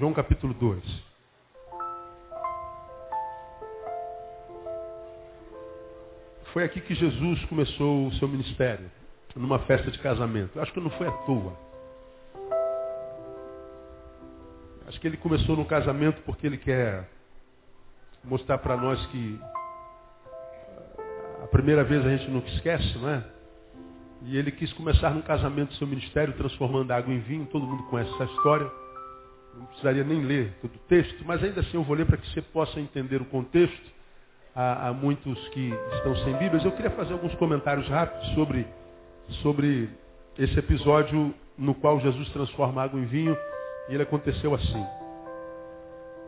João capítulo 2. Foi aqui que Jesus começou o seu ministério, numa festa de casamento. Eu acho que não foi à toa. Acho que ele começou no casamento porque ele quer mostrar para nós que a primeira vez a gente nunca esquece, não é? E ele quis começar no casamento do seu ministério, transformando água em vinho. Todo mundo conhece essa história. Não precisaria nem ler todo o texto, mas ainda assim eu vou ler para que você possa entender o contexto. Há muitos que estão sem Bíblias. Eu queria fazer alguns comentários rápidos sobre esse episódio no qual Jesus transforma água em vinho. E ele aconteceu assim.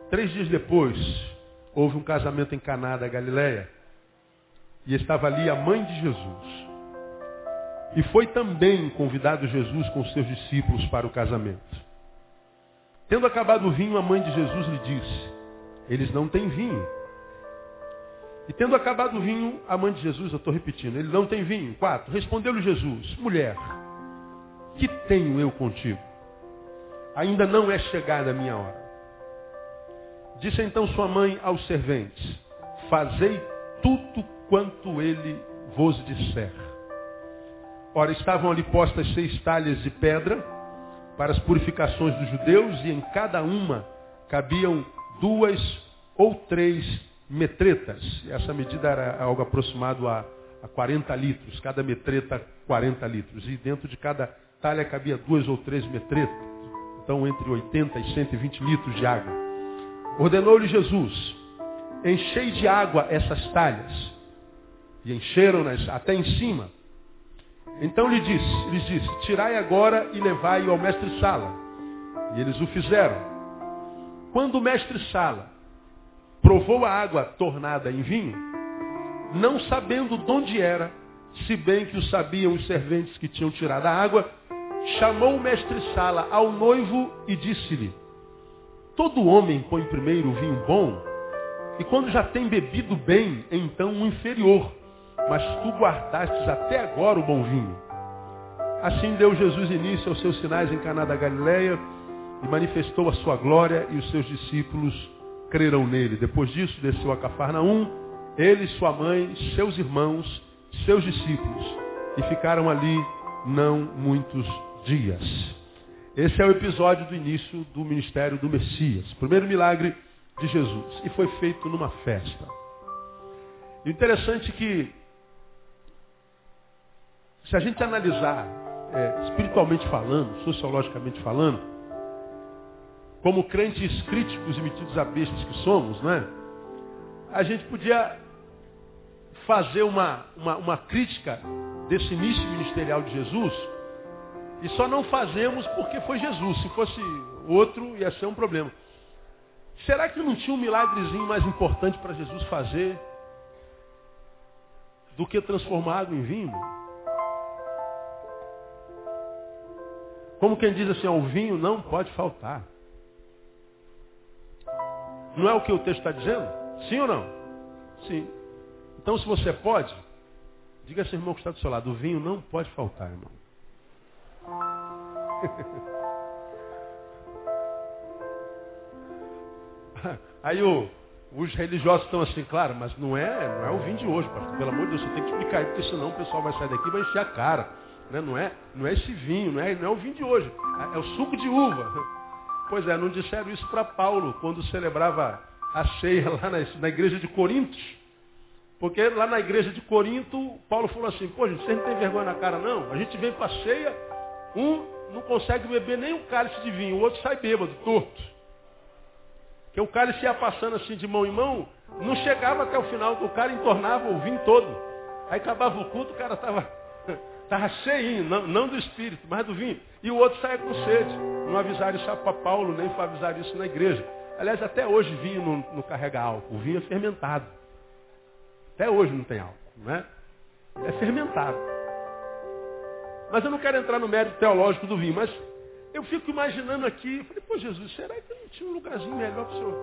3 dias depois, houve um casamento em Caná da Galileia. E estava ali a mãe de Jesus. E foi também convidado Jesus com os seus discípulos para o casamento. Tendo acabado o vinho, a mãe de Jesus lhe disse: eles não têm vinho. E tendo acabado o vinho, a mãe de Jesus, eu estou repetindo, ele não tem vinho. 4. Respondeu-lhe Jesus: mulher, que tenho eu contigo? Ainda não é chegada a minha hora. Disse então sua mãe aos serventes: fazei tudo quanto ele vos disser. Ora, estavam ali postas 6 talhas de pedra para as purificações dos judeus, e em cada uma cabiam 2 ou 3 metretas. Essa medida era algo aproximado a 40 litros, cada metreta 40 litros. E dentro de cada talha cabia 2 ou 3 metretas. Então, entre 80 e 120 litros de água. Ordenou-lhe Jesus: enchei de água essas talhas. E encheram-nas até em cima. Então lhes disse: tirai agora e levai-o ao mestre-sala. E eles o fizeram. Quando o mestre-sala provou a água tornada em vinho, não sabendo de onde era, se bem que o sabiam os serventes que tinham tirado a água, chamou o mestre-sala ao noivo e disse-lhe: todo homem põe primeiro o vinho bom, e quando já tem bebido bem, então o inferior. Mas tu guardastes até agora o bom vinho. Assim deu Jesus início aos seus sinais em Caná da Galileia e manifestou a sua glória, e os seus discípulos creram nele. Depois disso, desceu a Cafarnaum, ele, sua mãe, seus irmãos, seus discípulos, e ficaram ali não muitos dias. Esse é o episódio do início do ministério do Messias, o primeiro milagre de Jesus, e foi feito numa festa. E o interessante é que, se a gente analisar espiritualmente falando, sociologicamente falando, como crentes críticos e metidos a bestas que somos, não é? A gente podia fazer uma crítica desse início ministerial de Jesus, e só não fazemos porque foi Jesus. Se fosse outro, ia ser um problema. Será que não tinha um milagrezinho mais importante para Jesus fazer do que transformar água em vinho? Como quem diz assim: o vinho não pode faltar. Não é o que o texto está dizendo? Sim ou não? Sim. Então, se você pode, diga a esse irmão que está do seu lado: o vinho não pode faltar, irmão. Aí os religiosos estão assim: claro, mas não é o vinho de hoje, pastor. Pelo amor de Deus, você tem que explicar aí, porque senão o pessoal vai sair daqui e vai encher a cara. Não é esse vinho, não é o vinho de hoje, é o suco de uva. Pois é, não disseram isso para Paulo quando celebrava a ceia lá na igreja de Corinto. Porque lá na igreja de Corinto, Paulo falou assim: pô, gente, vocês não têm vergonha na cara não? A gente vem para a ceia, um não consegue beber nem um cálice de vinho, o outro sai bêbado, torto. Porque o cálice ia passando assim de mão em mão, não chegava até o final, o cara entornava o vinho todo. Aí acabava o culto, o cara estava cheinho, não do espírito, mas do vinho. E o outro saia com sede. Não avisaram isso para Paulo, nem para avisar isso na igreja. Aliás, até hoje vinho não carrega álcool. O vinho é fermentado. Até hoje não tem álcool, não é? É fermentado. Mas eu não quero entrar no mérito teológico do vinho, mas eu fico imaginando aqui, eu falei: pô, Jesus, será que não tinha um lugarzinho melhor para o senhor?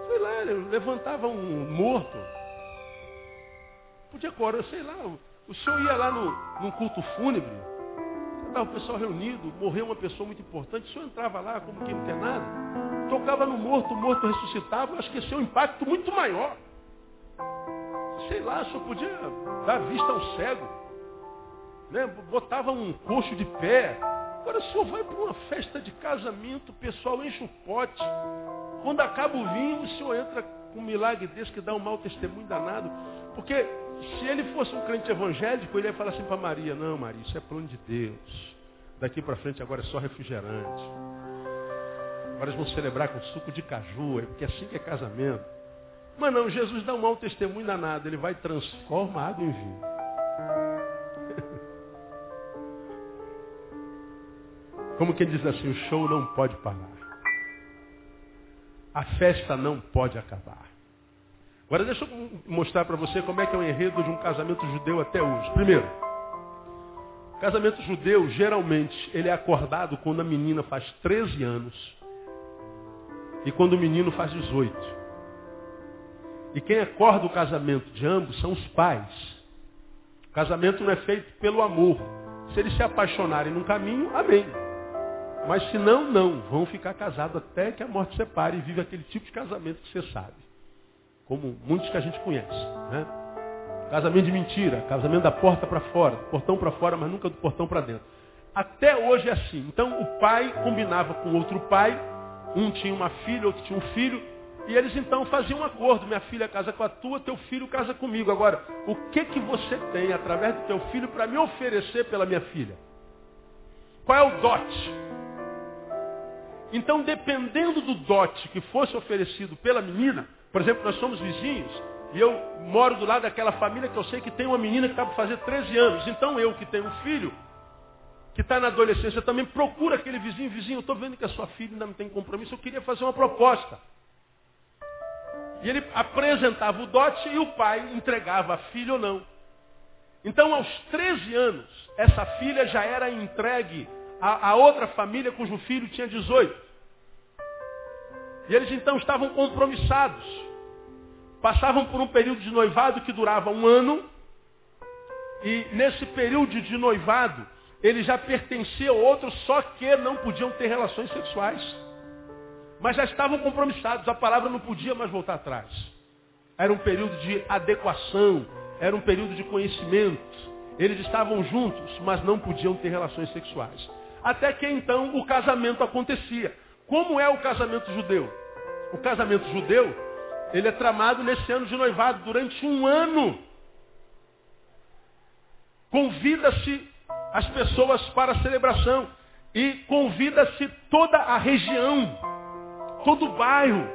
Sei lá, eu levantava um morto. Podia correr, sei lá. O senhor ia lá num culto fúnebre, estava o pessoal reunido, morreu uma pessoa muito importante, o senhor entrava lá como quem não quer nada, tocava no morto, o morto ressuscitava, eu acho que esse é um impacto muito maior. Sei lá, o senhor podia dar vista ao cego, né? Botava um coxo de pé. Agora o senhor vai para uma festa de casamento, o pessoal enche o pote. Quando acaba o vinho, o senhor entra com um milagre desse que dá um mau testemunho danado. Porque se ele fosse um crente evangélico, ele ia falar assim para Maria: não, Maria, isso é plano de Deus. Daqui para frente agora é só refrigerante. Agora eles vão celebrar com suco de caju, porque é assim que é casamento. Mas não, Jesus dá um mau testemunho danado. Ele vai e transforma a água em vinho. Como quem diz assim, o show não pode parar. A festa não pode acabar. Agora deixa eu mostrar para você como é que é o enredo de um casamento judeu até hoje. Primeiro, casamento judeu, geralmente, ele é acordado quando a menina faz 13 anos e quando o menino faz 18. E quem acorda o casamento de ambos são os pais. O casamento não é feito pelo amor. Se eles se apaixonarem num caminho, amém. Mas se não, não. Vão ficar casados até que a morte separe e vive aquele tipo de casamento que você sabe. Como muitos que a gente conhece. Né? Casamento de mentira, casamento da porta para fora, do portão para fora, mas nunca do portão para dentro. Até hoje é assim. Então o pai combinava com outro pai, um tinha uma filha, outro tinha um filho, e eles então faziam um acordo: minha filha casa com a tua, teu filho casa comigo. Agora, o que você tem através do teu filho para me oferecer pela minha filha? Qual é o dote? Então, dependendo do dote que fosse oferecido pela menina, por exemplo, nós somos vizinhos, e eu moro do lado daquela família que eu sei que tem uma menina que está para fazer 13 anos. Então eu, que tenho um filho, que está na adolescência, também procuro aquele vizinho: eu estou vendo que a sua filha ainda não tem compromisso, eu queria fazer uma proposta. E ele apresentava o dote e o pai entregava a filha ou não. Então, aos 13 anos, essa filha já era entregue a outra família cujo filho tinha 18. E eles então estavam compromissados. Passavam por um período de noivado que durava 1 ano. E nesse período de noivado, ele já pertencia ao outro, só que não podiam ter relações sexuais. Mas já estavam compromissados, a palavra não podia mais voltar atrás. Era um período de adequação, era um período de conhecimento. Eles estavam juntos, mas não podiam ter relações sexuais. Até que então o casamento acontecia. Como é o casamento judeu? O casamento judeu, ele é tramado nesse ano de noivado, durante 1 ano. Convida-se as pessoas para a celebração e convida-se toda a região, todo o bairro,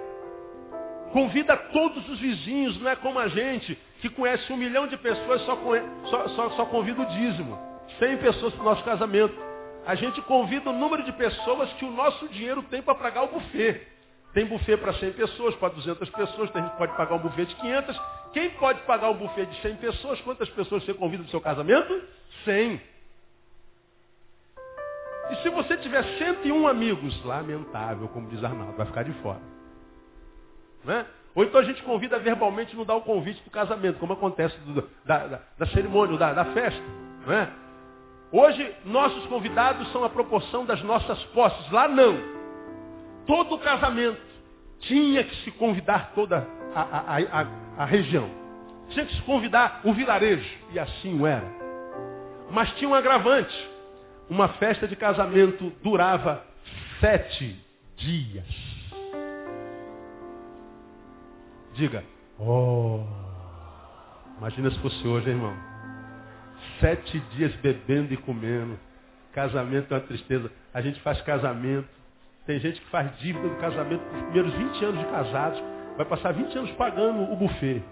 convida todos os vizinhos. Não é como a gente, que conhece 1 milhão de pessoas, só convida o dízimo. 100 pessoas para o nosso casamento. A gente convida o número de pessoas que o nosso dinheiro tem para pagar o buffet. Tem buffet para 100 pessoas, para 200 pessoas, a gente pode pagar um buffet de 500. Quem pode pagar o buffet de 100 pessoas? Quantas pessoas você convida no seu casamento? 100. E se você tiver 101 amigos, lamentável, como diz Arnaldo, vai ficar de fora. Né? Ou então a gente convida verbalmente e não dá o convite para o casamento, como acontece da cerimônia, da festa. Né? Hoje, nossos convidados são a proporção das nossas posses. Lá não. Todo casamento tinha que se convidar toda a região. Tinha que se convidar o vilarejo. E assim o era. Mas tinha um agravante. Uma festa de casamento durava 7 dias. Diga: oh! Imagina se fosse hoje, hein, irmão? 7 dias bebendo e comendo. Casamento é uma tristeza. A gente faz casamento. Tem gente que faz dívida do casamento nos primeiros 20 anos de casados. Vai passar 20 anos pagando o buffet.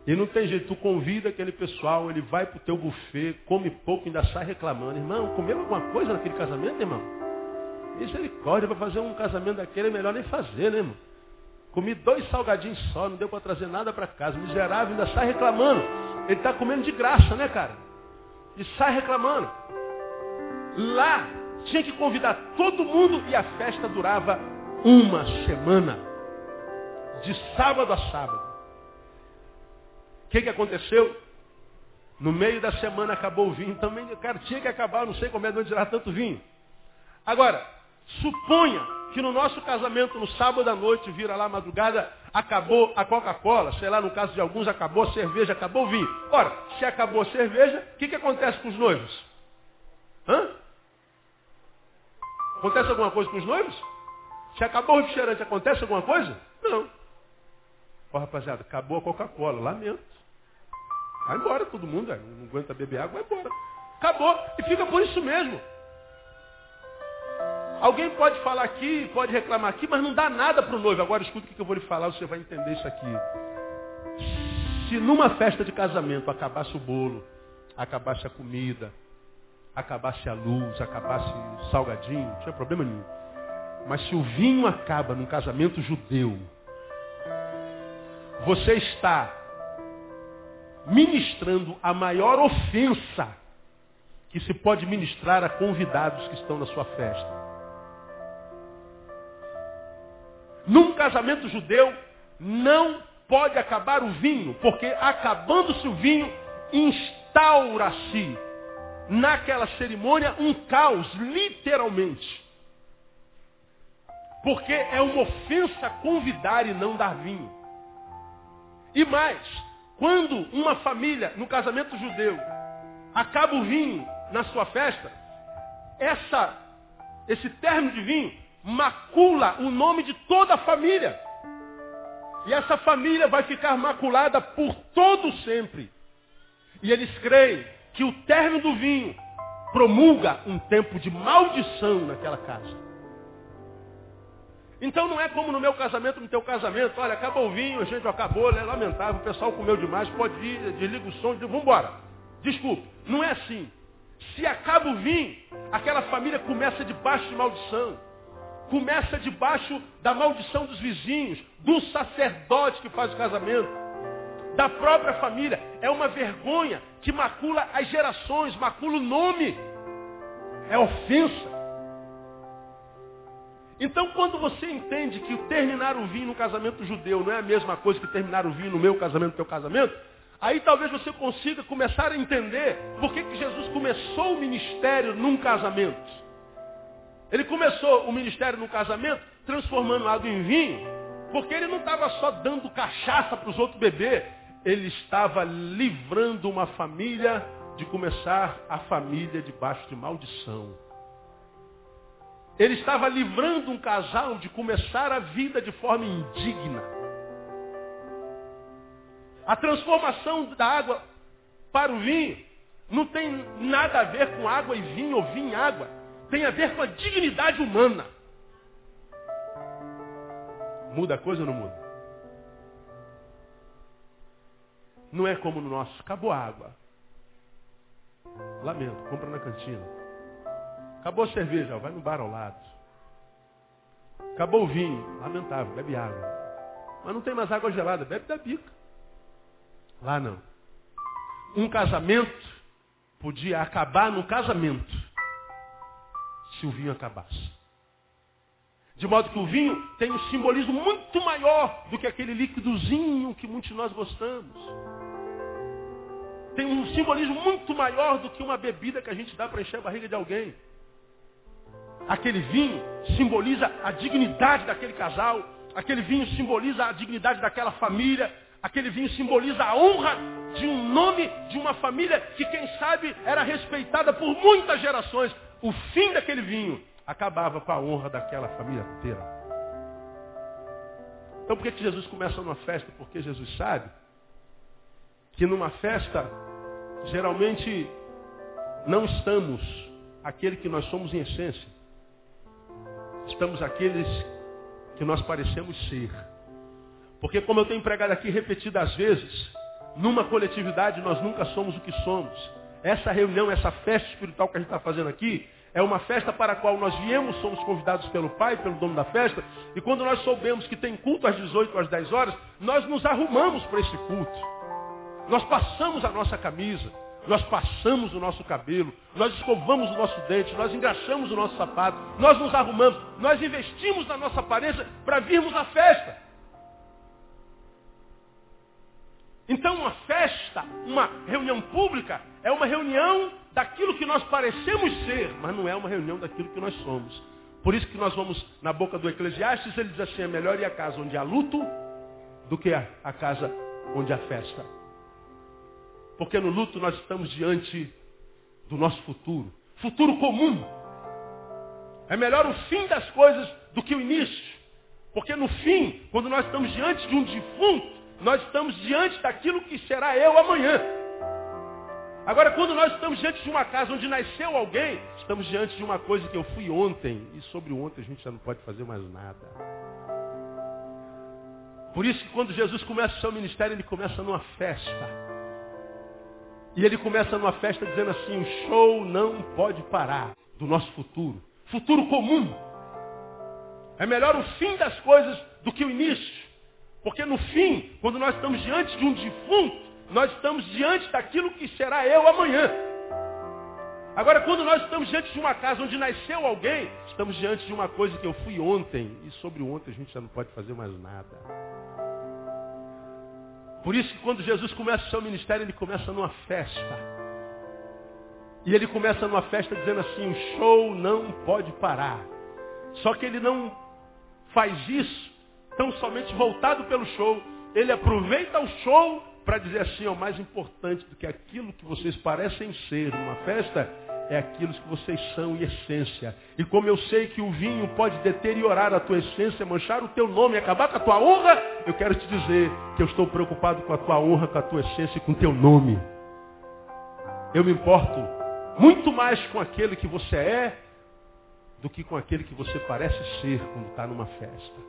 E não tem jeito. Tu convida aquele pessoal, ele vai pro teu buffet, come pouco e ainda sai reclamando. Irmão, comeu alguma coisa naquele casamento, irmão? Misericórdia, para fazer um casamento daquele é melhor nem fazer, né, irmão? Comi 2 salgadinhos só, não deu para trazer nada para casa. Miserável, ainda sai reclamando. Ele está comendo de graça, né, cara? E sai reclamando. Lá tinha que convidar todo mundo e a festa durava 1 semana. De sábado a sábado. O que aconteceu? No meio da semana acabou o vinho. Também, cara, tinha que acabar, não sei como é de onde tirar tanto vinho. Agora, suponha que no nosso casamento, no sábado à noite, vira lá a madrugada, acabou a Coca-Cola, sei lá, no caso de alguns, acabou a cerveja, acabou o vinho. Ora, se acabou a cerveja, o que acontece com os noivos? Acontece alguma coisa com os noivos? Se acabou o refrigerante, acontece alguma coisa? Não. Ó, rapaziada, acabou a Coca-Cola, lamento. Vai embora todo mundo, não aguenta beber água, vai embora. Acabou, e fica por isso mesmo. Alguém pode falar aqui, pode reclamar aqui, mas não dá nada para o noivo. Agora escuta o que eu vou lhe falar, você vai entender isso aqui. Se numa festa de casamento acabasse o bolo, acabasse a comida, acabasse a luz, acabasse o salgadinho, não tinha problema nenhum. Mas se o vinho acaba num casamento judeu, você está ministrando a maior ofensa que se pode ministrar a convidados que estão na sua festa. Num casamento judeu, não pode acabar o vinho, porque acabando-se o vinho, instaura-se naquela cerimônia um caos, literalmente. Porque é uma ofensa convidar e não dar vinho. E mais, quando uma família, no casamento judeu, acaba o vinho na sua festa, esse término de vinho macula o nome de toda a família. E essa família vai ficar maculada por todo sempre. E eles creem que o término do vinho promulga um tempo de maldição naquela casa. Então não é como no meu casamento, no teu casamento. Olha, acabou o vinho, a gente acabou, é lamentável, o pessoal comeu demais, pode ir, desliga o som, vamos embora. Desculpa, não é assim. Se acaba o vinho, aquela família começa debaixo de maldição. Começa debaixo da maldição dos vizinhos, do sacerdote que faz o casamento, da própria família. É uma vergonha que macula as gerações, macula o nome. É ofensa. Então, quando você entende que terminar o vinho no casamento judeu não é a mesma coisa que terminar o vinho no meu casamento, no teu casamento, aí talvez você consiga começar a entender por que Jesus começou o ministério num casamento. Ele começou o ministério no casamento transformando água em vinho, porque ele não estava só dando cachaça para os outros beber, ele estava livrando uma família de começar a família debaixo de maldição. Ele estava livrando um casal de começar a vida de forma indigna. A transformação da água para o vinho não tem nada a ver com água e vinho ou vinho e água. Tem a ver com a dignidade humana. Muda a coisa ou não muda? Não é como no nosso. Acabou a água. Lamento, compra na cantina. Acabou a cerveja, vai no bar ao lado. Acabou o vinho, lamentável, bebe água. Mas não tem mais água gelada, bebe da bica. Lá não. Um casamento podia acabar no casamento se o vinho acabasse. De modo que o vinho tem um simbolismo muito maior do que aquele líquidozinho que muitos de nós gostamos. Tem um simbolismo muito maior do que uma bebida que a gente dá para encher a barriga de alguém. Aquele vinho simboliza a dignidade daquele casal. Aquele vinho simboliza a dignidade daquela família. Aquele vinho simboliza a honra de um nome, de uma família que, quem sabe, era respeitada por muitas gerações. O fim daquele vinho acabava com a honra daquela família inteira. Então por que Jesus começa numa festa? Porque Jesus sabe que numa festa, geralmente, não estamos aquele que nós somos em essência. Estamos aqueles que nós parecemos ser. Porque, como eu tenho pregado aqui repetidas vezes, numa coletividade nós nunca somos o que somos. Essa reunião, essa festa espiritual que a gente está fazendo aqui, é uma festa para a qual nós viemos, somos convidados pelo Pai, pelo dono da festa, e quando nós soubemos que tem culto às 18, às 10 horas, nós nos arrumamos para esse culto. Nós passamos a nossa camisa, nós passamos o nosso cabelo, nós escovamos o nosso dente, nós engraxamos o nosso sapato, nós nos arrumamos, nós investimos na nossa aparência para virmos à festa. Então uma festa, uma reunião pública, é uma reunião daquilo que nós parecemos ser, mas não é uma reunião daquilo que nós somos. Por isso que nós vamos na boca do Eclesiastes, ele diz assim, é melhor ir à casa onde há luto do que a casa onde há festa. Porque no luto nós estamos diante do nosso futuro. Futuro comum. É melhor o fim das coisas do que o início. Porque no fim, quando nós estamos diante de um defunto, nós estamos diante daquilo que será eu amanhã. Agora, quando nós estamos diante de uma casa onde nasceu alguém, estamos diante de uma coisa que eu fui ontem. E sobre o ontem a gente já não pode fazer mais nada. Por isso que quando Jesus começa o seu ministério, ele começa numa festa. E ele começa numa festa dizendo assim, o show não pode parar do nosso futuro. Futuro comum. É melhor o fim das coisas do que o início. Porque no fim, quando nós estamos diante de um defunto, nós estamos diante daquilo que será eu amanhã. Agora, quando nós estamos diante de uma casa onde nasceu alguém, estamos diante de uma coisa que eu fui ontem. E sobre o ontem a gente já não pode fazer mais nada. Por isso que quando Jesus começa o seu ministério, ele começa numa festa. E ele começa numa festa dizendo assim, o show não pode parar. Só que ele não faz isso tão somente voltado pelo show. Ele aproveita o show para dizer assim, o mais importante do que aquilo que vocês parecem ser numa festa, é aquilo que vocês são em essência. E como eu sei que o vinho pode deteriorar a tua essência, manchar o teu nome, acabar com a tua honra, eu quero te dizer que eu estou preocupado com a tua honra, com a tua essência e com o teu nome. Eu me importo muito mais com aquele que você é do que com aquele que você parece ser quando está numa festa.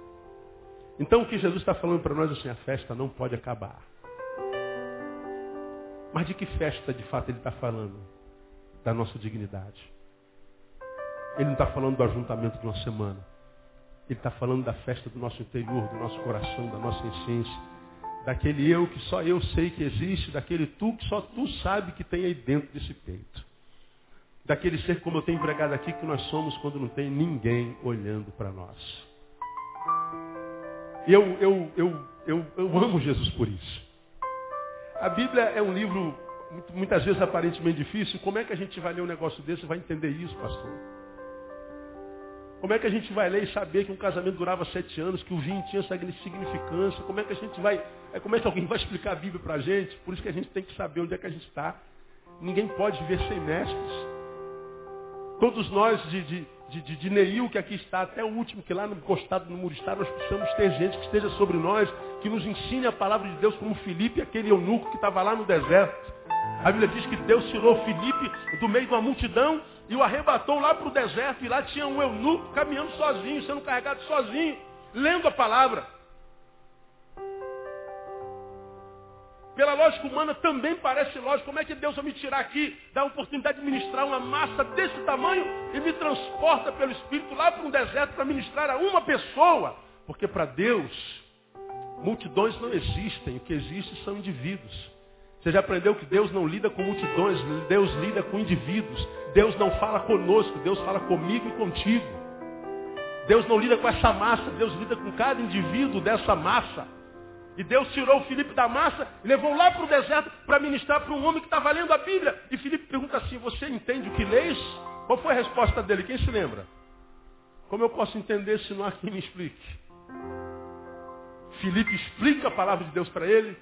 Então o que Jesus está falando para nós é assim, a festa não pode acabar. Mas de que festa de fato ele está falando? Da nossa dignidade. Ele não está falando do ajuntamento de uma semana. Ele está falando da festa do nosso interior, do nosso coração, da nossa essência. Daquele eu que só eu sei que existe, daquele tu que só tu sabe que tem aí dentro desse peito. Daquele ser como eu tenho pregado aqui que nós somos quando não tem ninguém olhando para nós. Eu amo Jesus por isso. A Bíblia é um livro muitas vezes aparentemente difícil. Como é que a gente vai ler um negócio desse e vai entender isso, pastor? Como é que a gente vai ler e saber que um casamento durava 7 anos, que o vinho tinha essa significância? Como é que a gente vai... Como é que alguém vai explicar a Bíblia para a gente? Por isso que a gente tem que saber onde é que a gente está. Ninguém pode viver sem mestres. Todos nós de Neil, que aqui está, até o último que lá encostado no muro está, nós precisamos ter gente que esteja sobre nós, que nos ensine a palavra de Deus, como Filipe, aquele eunuco que estava lá no deserto. A Bíblia diz que Deus tirou Filipe do meio de uma multidão e o arrebatou lá para o deserto. E lá tinha um eunuco caminhando sozinho, sendo carregado sozinho, lendo a palavra. Pela lógica humana também parece lógico. Como é que Deus vai me tirar aqui, dá a oportunidade de ministrar uma massa desse tamanho e me transporta pelo Espírito lá para um deserto para ministrar a uma pessoa? Porque para Deus, multidões não existem. O que existe são indivíduos. Você já aprendeu que Deus não lida com multidões, Deus lida com indivíduos. Deus não fala conosco, Deus fala comigo e contigo. Deus não lida com essa massa, Deus lida com cada indivíduo dessa massa. E Deus tirou o Filipe da massa e levou lá para o deserto para ministrar para um homem que estava lendo a Bíblia. E Filipe pergunta assim, você entende o que lês? Qual foi a resposta dele? Quem se lembra? Como eu posso entender se não há quem me explique? Filipe explica a palavra de Deus para ele.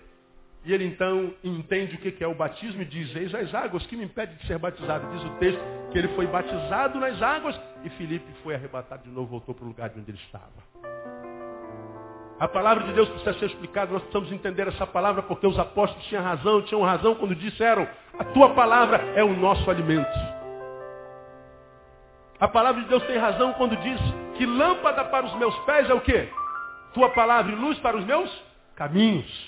E ele então entende o que é o batismo e diz, eis as águas que me impedem de ser batizado. Diz o texto que ele foi batizado nas águas e Filipe foi arrebatado de novo, voltou para o lugar de onde ele estava. A palavra de Deus precisa ser explicada, nós precisamos entender essa palavra porque os apóstolos tinham razão quando disseram, a tua palavra é o nosso alimento. A palavra de Deus tem razão quando diz que lâmpada para os meus pés é o quê? Tua palavra e luz para os meus caminhos.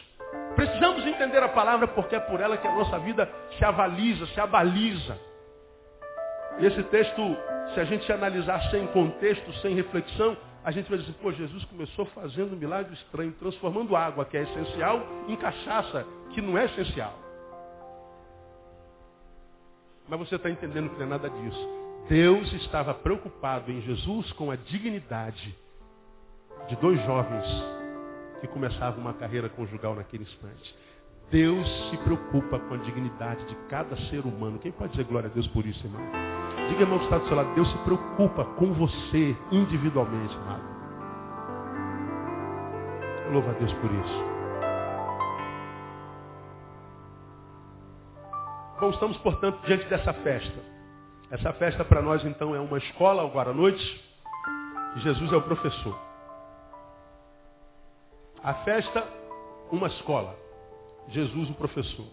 Precisamos entender a palavra porque é por ela que a nossa vida se avaliza, se abaliza. E esse texto, se a gente analisar sem contexto, sem reflexão, a gente vai dizer, pô, Jesus começou fazendo um milagre estranho, transformando água, que é essencial, em cachaça, que não é essencial. Mas você está entendendo que não é nada disso. Deus estava preocupado em Jesus com a dignidade de 2 jovens que começavam uma carreira conjugal naquele instante. Deus se preocupa com a dignidade de cada ser humano. Quem pode dizer glória a Deus por isso, irmão? Diga, irmão, que está do seu lado. Deus se preocupa com você individualmente, amado. Louva a Deus por isso. Bom, estamos, portanto, diante dessa festa. Essa festa para nós, então, é uma escola, agora à noite, e Jesus é o professor. A festa, uma escola. Jesus, o professor.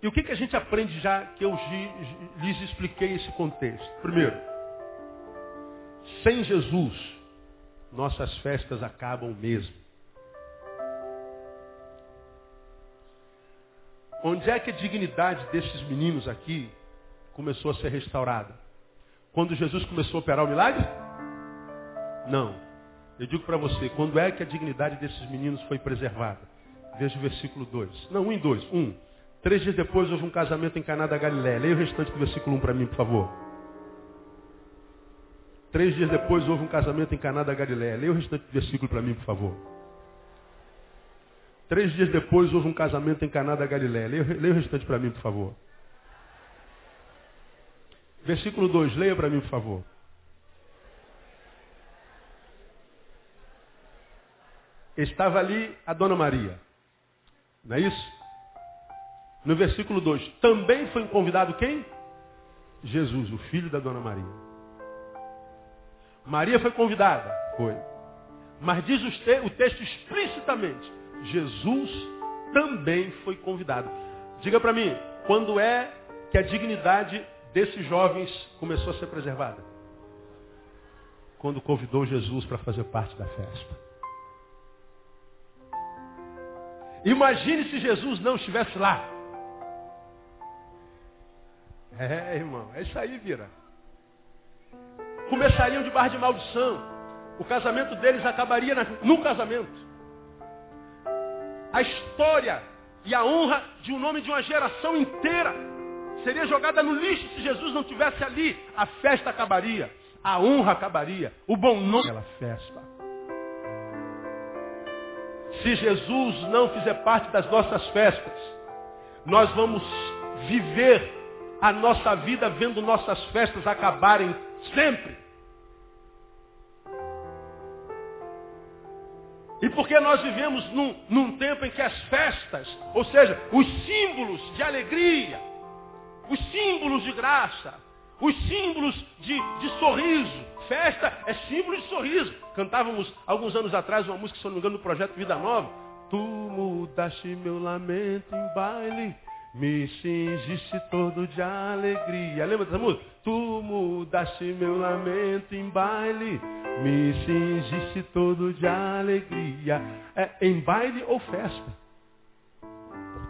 E o que a gente aprende já que eu lhes expliquei esse contexto? Primeiro, sem Jesus, nossas festas acabam mesmo. Onde é que a dignidade desses meninos aqui começou a ser restaurada? Quando Jesus começou a operar o milagre? Não. Eu digo para você, quando é que a dignidade desses meninos foi preservada? Veja o versículo 2. Não, 1 e 2. 1. 3 dias depois houve um casamento em Caná da Galiléia. Leia o restante do versículo 1 para mim, por favor. 3 dias depois houve um casamento em Caná da Galiléia. Leia o restante do versículo para mim, por favor. 3 dias depois houve um casamento em Caná da Galiléia. Leia o restante para mim, por favor. Versículo 2, leia para mim, por favor. Estava ali a Dona Maria. Não é isso? No versículo 2, também foi convidado quem? Jesus, o filho da Dona Maria. Maria foi convidada? Foi. Mas diz o texto explicitamente, Jesus também foi convidado. Diga para mim, quando é que a dignidade desses jovens começou a ser preservada? Quando convidou Jesus para fazer parte da festa. Imagine se Jesus não estivesse lá. Irmão, é isso aí, vira. Começariam de barra de maldição. O casamento deles acabaria no casamento. A história e a honra de um nome de uma geração inteira seria jogada no lixo se Jesus não estivesse ali. A festa acabaria, a honra acabaria, o bom nome daquela festa. Se Jesus não fizer parte das nossas festas, nós vamos viver a nossa vida vendo nossas festas acabarem sempre. E porque nós vivemos num tempo em que as festas, ou seja, os símbolos de alegria, os símbolos de graça, os símbolos de sorriso. Festa é símbolo de sorriso. Cantávamos alguns anos atrás uma música, se não me engano, do Projeto Vida Nova. Tu mudaste meu lamento em baile, me cingiste todo de alegria. Lembra dessa música? Tu mudaste meu lamento em baile, me cingiste todo de alegria. É em baile ou festa?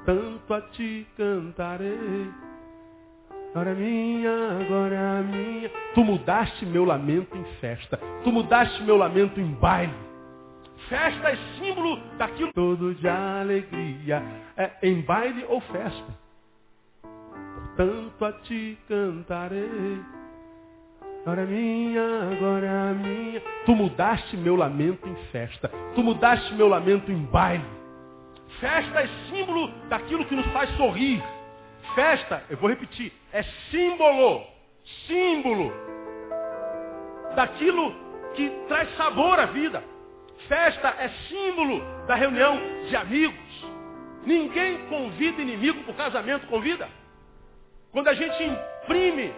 Portanto a ti cantarei. Agora é minha, agora é minha. Tu mudaste meu lamento em festa. Tu mudaste meu lamento em baile. Festa é símbolo daquilo todo de alegria. É em baile ou festa? Portanto a ti cantarei. Agora é minha, agora é minha. Tu mudaste meu lamento em festa. Tu mudaste meu lamento em baile. Festa é símbolo daquilo que nos faz sorrir. Festa, eu vou repetir, é símbolo daquilo que traz sabor à vida. Festa é símbolo da reunião de amigos. Ninguém convida inimigo para o casamento, convida? Quando a gente imprime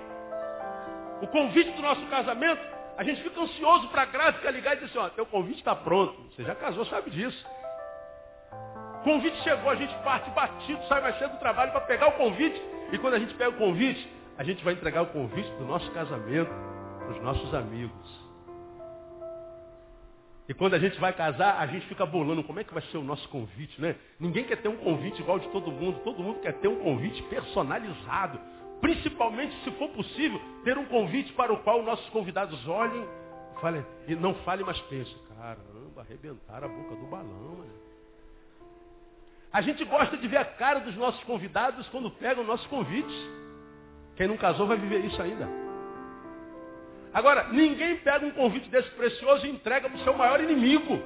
o convite do nosso casamento, a gente fica ansioso para a gráfica ligar e dizer assim, ó, teu convite está pronto. Você já casou, sabe disso. O convite chegou, a gente parte batido, sai mais cedo do trabalho para pegar o convite. E quando a gente pega o convite, a gente vai entregar o convite do nosso casamento para os nossos amigos. E quando a gente vai casar, a gente fica bolando como é que vai ser o nosso convite, né? Ninguém quer ter um convite igual de todo mundo quer ter um convite personalizado. Principalmente, se for possível, ter um convite para o qual nossos convidados olhem e não falem, mas pensem, caramba, arrebentaram a boca do balão, né? A gente gosta de ver a cara dos nossos convidados quando pegam nossos convites. Quem não casou vai viver isso ainda. Agora, ninguém pega um convite desse precioso e entrega para o seu maior inimigo.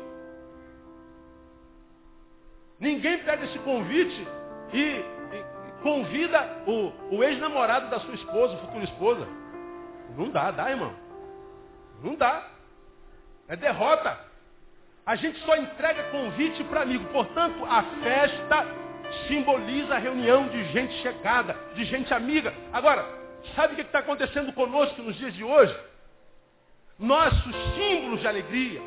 Ninguém pega esse convite e convida o ex-namorado da sua esposa, futura esposa. Não dá, irmão. Não dá. É derrota. A gente só entrega convite para amigo. Portanto, a festa simboliza a reunião de gente chegada, de gente amiga. Agora, sabe o que está acontecendo conosco nos dias de hoje? Nossos símbolos de alegria,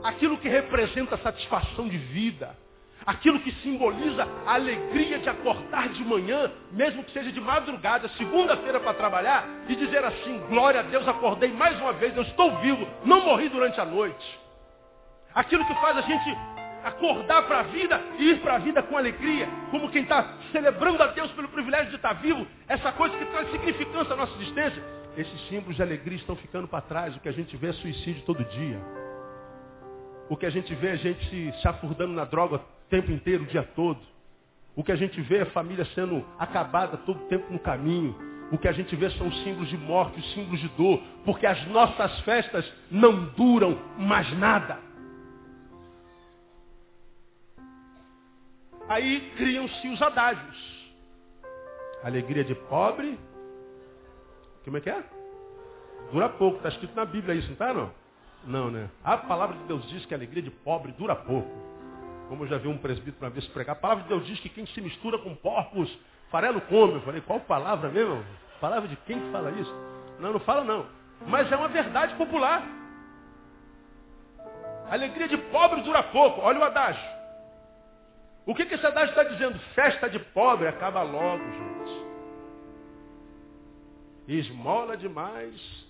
aquilo que representa a satisfação de vida, aquilo que simboliza a alegria de acordar de manhã, mesmo que seja de madrugada, segunda-feira para trabalhar, e dizer assim, glória a Deus, acordei mais uma vez, eu estou vivo, não morri durante a noite. Aquilo que faz a gente acordar para a vida e ir para a vida com alegria, como quem está celebrando a Deus pelo privilégio de estar vivo, essa coisa que traz significância à nossa existência. Esses símbolos de alegria estão ficando para trás. O que a gente vê é suicídio todo dia. O que a gente vê é gente se chafurdando na droga o tempo inteiro, o dia todo. O que a gente vê é família sendo acabada todo o tempo no caminho. O que a gente vê são símbolos de morte, símbolos de dor, porque as nossas festas não duram mais nada. Aí criam-se os adágios. Alegria de pobre. Como é que é? Dura pouco. Está escrito na Bíblia isso, não está não? Não, né? A palavra de Deus diz que a alegria de pobre dura pouco. Como eu já vi um presbítero uma vez pregar. A palavra de Deus diz que quem se mistura com porcos, farelo come. Eu falei, qual palavra mesmo? Palavra de quem que fala isso? Não fala não. Mas é uma verdade popular. A alegria de pobre dura pouco. Olha o adágio. O que esse adágio está dizendo? Festa de pobre acaba logo, gente. Esmola demais.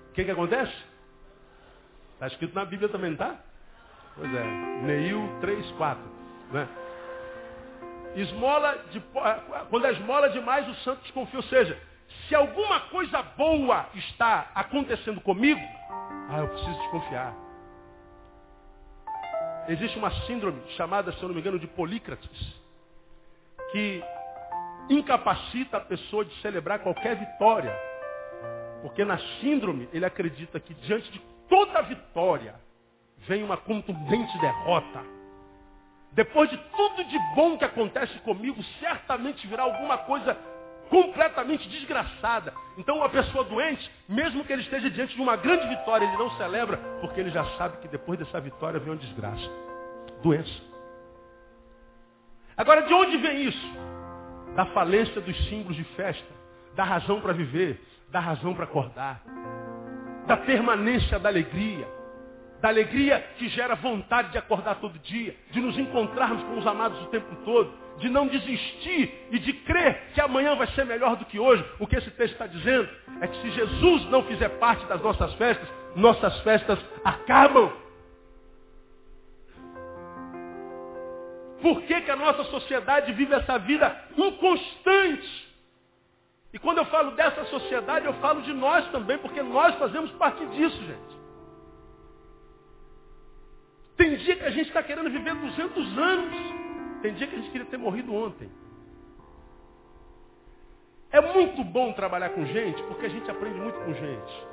O que acontece? Está escrito na Bíblia também, não está? Pois é. Neil 3:4. Né? Quando a esmola demais, o santo desconfia. Ou seja, se alguma coisa boa está acontecendo comigo, eu preciso desconfiar. Existe uma síndrome chamada, se eu não me engano, de Polícrates, que incapacita a pessoa de celebrar qualquer vitória. Porque na síndrome ele acredita que diante de toda vitória vem uma contundente derrota. Depois de tudo de bom que acontece comigo, certamente virá alguma coisa completamente desgraçada. Então uma pessoa doente, mesmo que ele esteja diante de uma grande vitória, ele não celebra, porque ele já sabe que depois dessa vitória vem uma desgraça. Doença. Agora, de onde vem isso? Da falência dos símbolos de festa, da razão para viver, da razão para acordar, da permanência da alegria que gera vontade de acordar todo dia, de nos encontrarmos com os amados o tempo todo, de não desistir e de crer que amanhã vai ser melhor do que hoje. O que esse texto está dizendo é que se Jesus não fizer parte das nossas festas acabam. Por que a nossa sociedade vive essa vida inconstante? E quando eu falo dessa sociedade, eu falo de nós também, porque nós fazemos parte disso, gente. Tem dia que a gente está querendo viver 200 anos. Tem dia que a gente queria ter morrido ontem. É muito bom trabalhar com gente, porque a gente aprende muito com gente.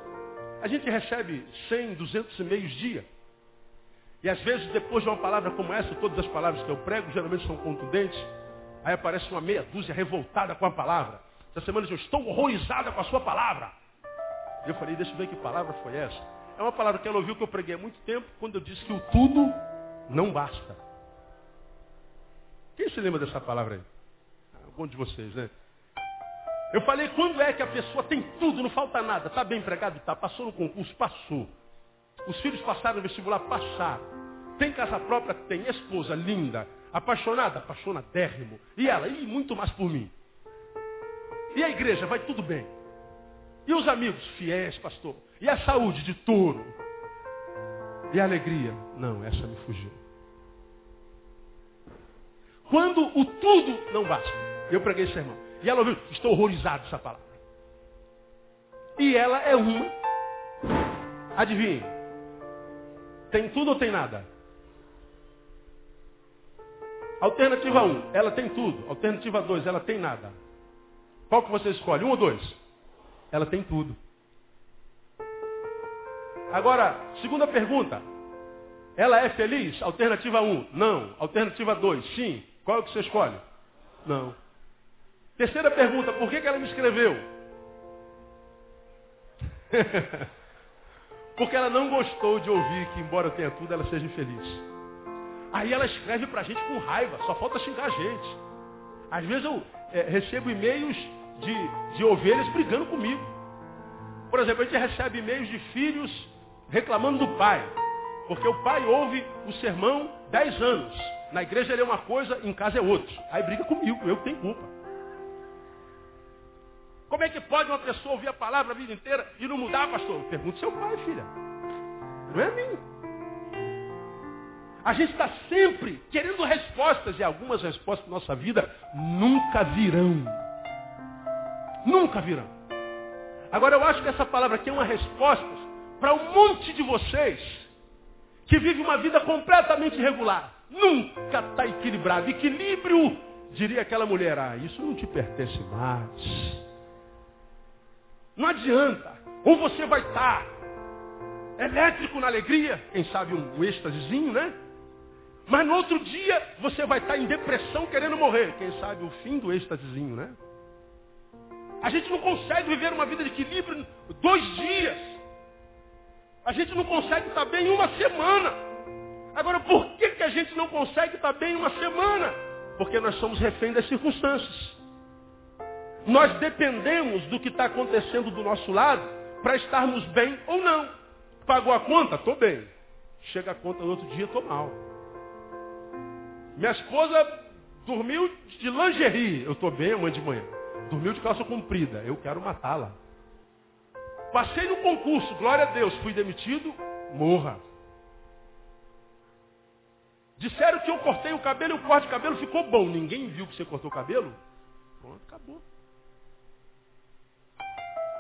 A gente recebe 100, 200 e-mails dia. E às vezes, depois de uma palavra como essa, todas as palavras que eu prego geralmente são contundentes. Aí aparece uma meia dúzia revoltada com a palavra. Essa semana eu estou horrorizada com a sua palavra. E eu falei, deixa eu ver que palavra foi essa. É uma palavra que ela ouviu que eu preguei há muito tempo, quando eu disse que o tudo não basta. Quem se lembra dessa palavra aí? Algum de vocês, né? Eu falei, quando é que a pessoa tem tudo, não falta nada? Está bem empregado? Está. Passou no concurso? Passou. Os filhos passaram no vestibular? Passaram. Tem casa própria? Tem. Esposa linda. Apaixonada? Apaixonadérrimo. E ela? E muito mais por mim. E a igreja? Vai tudo bem. E os amigos? Fiéis, pastor. E a saúde de touro? E a alegria? Não, essa me fugiu. Quando o tudo não basta. Eu preguei esse sermão. E ela ouviu, estou horrorizado dessa palavra. E ela é uma. Adivinhe. Tem tudo ou tem nada? Alternativa 1, ela tem tudo. Alternativa 2, ela tem nada. Qual que você escolhe? 1 ou 2? Ela tem tudo. Agora, segunda pergunta. Ela é feliz? Alternativa 1, não. Alternativa 2, sim. Qual é o que você escolhe? Não. Terceira pergunta, por que ela me escreveu? Porque ela não gostou de ouvir que, embora eu tenha tudo, ela seja infeliz. Aí ela escreve pra gente com raiva, só falta xingar a gente. Às vezes eu recebo e-mails de ovelhas brigando comigo. Por exemplo, a gente recebe e-mails de filhos reclamando do pai. Porque o pai ouve o sermão 10 anos. Na igreja ele é uma coisa, em casa é outra. Aí briga comigo, eu que tenho culpa. Como é que pode uma pessoa ouvir a palavra a vida inteira e não mudar, pastor? Pergunta seu pai, filha. Não é a mim. A gente está sempre querendo respostas e algumas respostas da nossa vida nunca virão. Nunca virão. Agora eu acho que essa palavra aqui é uma resposta para um monte de vocês que vive uma vida completamente irregular. Nunca está equilibrado. Equilíbrio, diria aquela mulher, isso não te pertence mais. Não adianta. Ou você vai estar elétrico na alegria, quem sabe um êxtasezinho, né? Mas no outro dia você vai estar em depressão querendo morrer. Quem sabe o fim do êxtasezinho, né? A gente não consegue viver uma vida de equilíbrio 2 dias. A gente não consegue estar bem em uma semana. Agora, por que a gente não consegue estar bem em uma semana? Porque nós somos refém das circunstâncias. Nós dependemos do que está acontecendo do nosso lado para estarmos bem ou não. Pagou a conta? Estou bem. Chega a conta no outro dia, estou mal. Minha esposa dormiu de lingerie. Eu estou bem amanhã de manhã. Dormiu de calça comprida. Eu quero matá-la. Passei no concurso, glória a Deus. Fui demitido, morra. Disseram que eu cortei o cabelo e o corte de cabelo ficou bom. Ninguém viu que você cortou o cabelo? Pronto, acabou.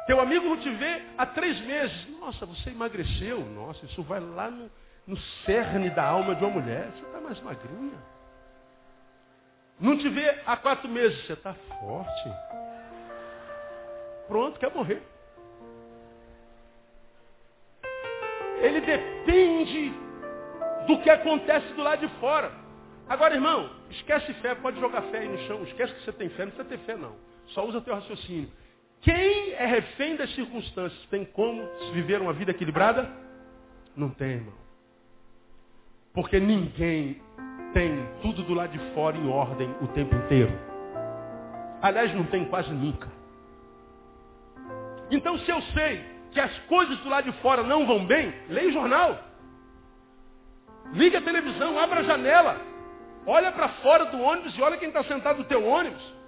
Teu amigo não te vê há 3 meses. Nossa, você emagreceu. Nossa, isso vai lá no cerne da alma de uma mulher. Você está mais magrinha. Não te vê há 4 meses. Você está forte. Pronto, quer morrer. Ele depende do que acontece do lado de fora. Agora, irmão, esquece fé. Pode jogar fé aí no chão. Esquece que você tem fé. Não precisa ter fé, não. Só usa teu raciocínio. Quem é refém das circunstâncias tem como viver uma vida equilibrada? Não tem, irmão. Porque ninguém tem tudo do lado de fora em ordem o tempo inteiro. Aliás, não tem quase nunca. Então, se eu sei que as coisas do lado de fora não vão bem, leia o jornal. Liga a televisão, abra a janela. Olha para fora do ônibus e olha quem está sentado no teu ônibus.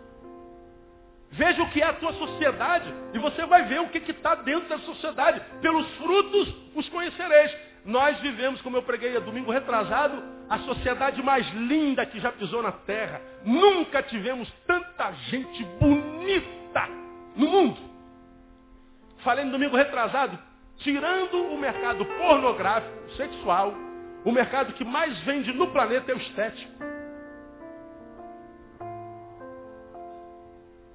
Veja o que é a tua sociedade e você vai ver o que está dentro da sociedade. Pelos frutos os conhecereis. Nós vivemos, como eu preguei domingo retrasado, a sociedade mais linda que já pisou na terra. Nunca tivemos tanta gente bonita no mundo. Falei no domingo retrasado, tirando o mercado pornográfico, sexual, o mercado que mais vende no planeta é o estético.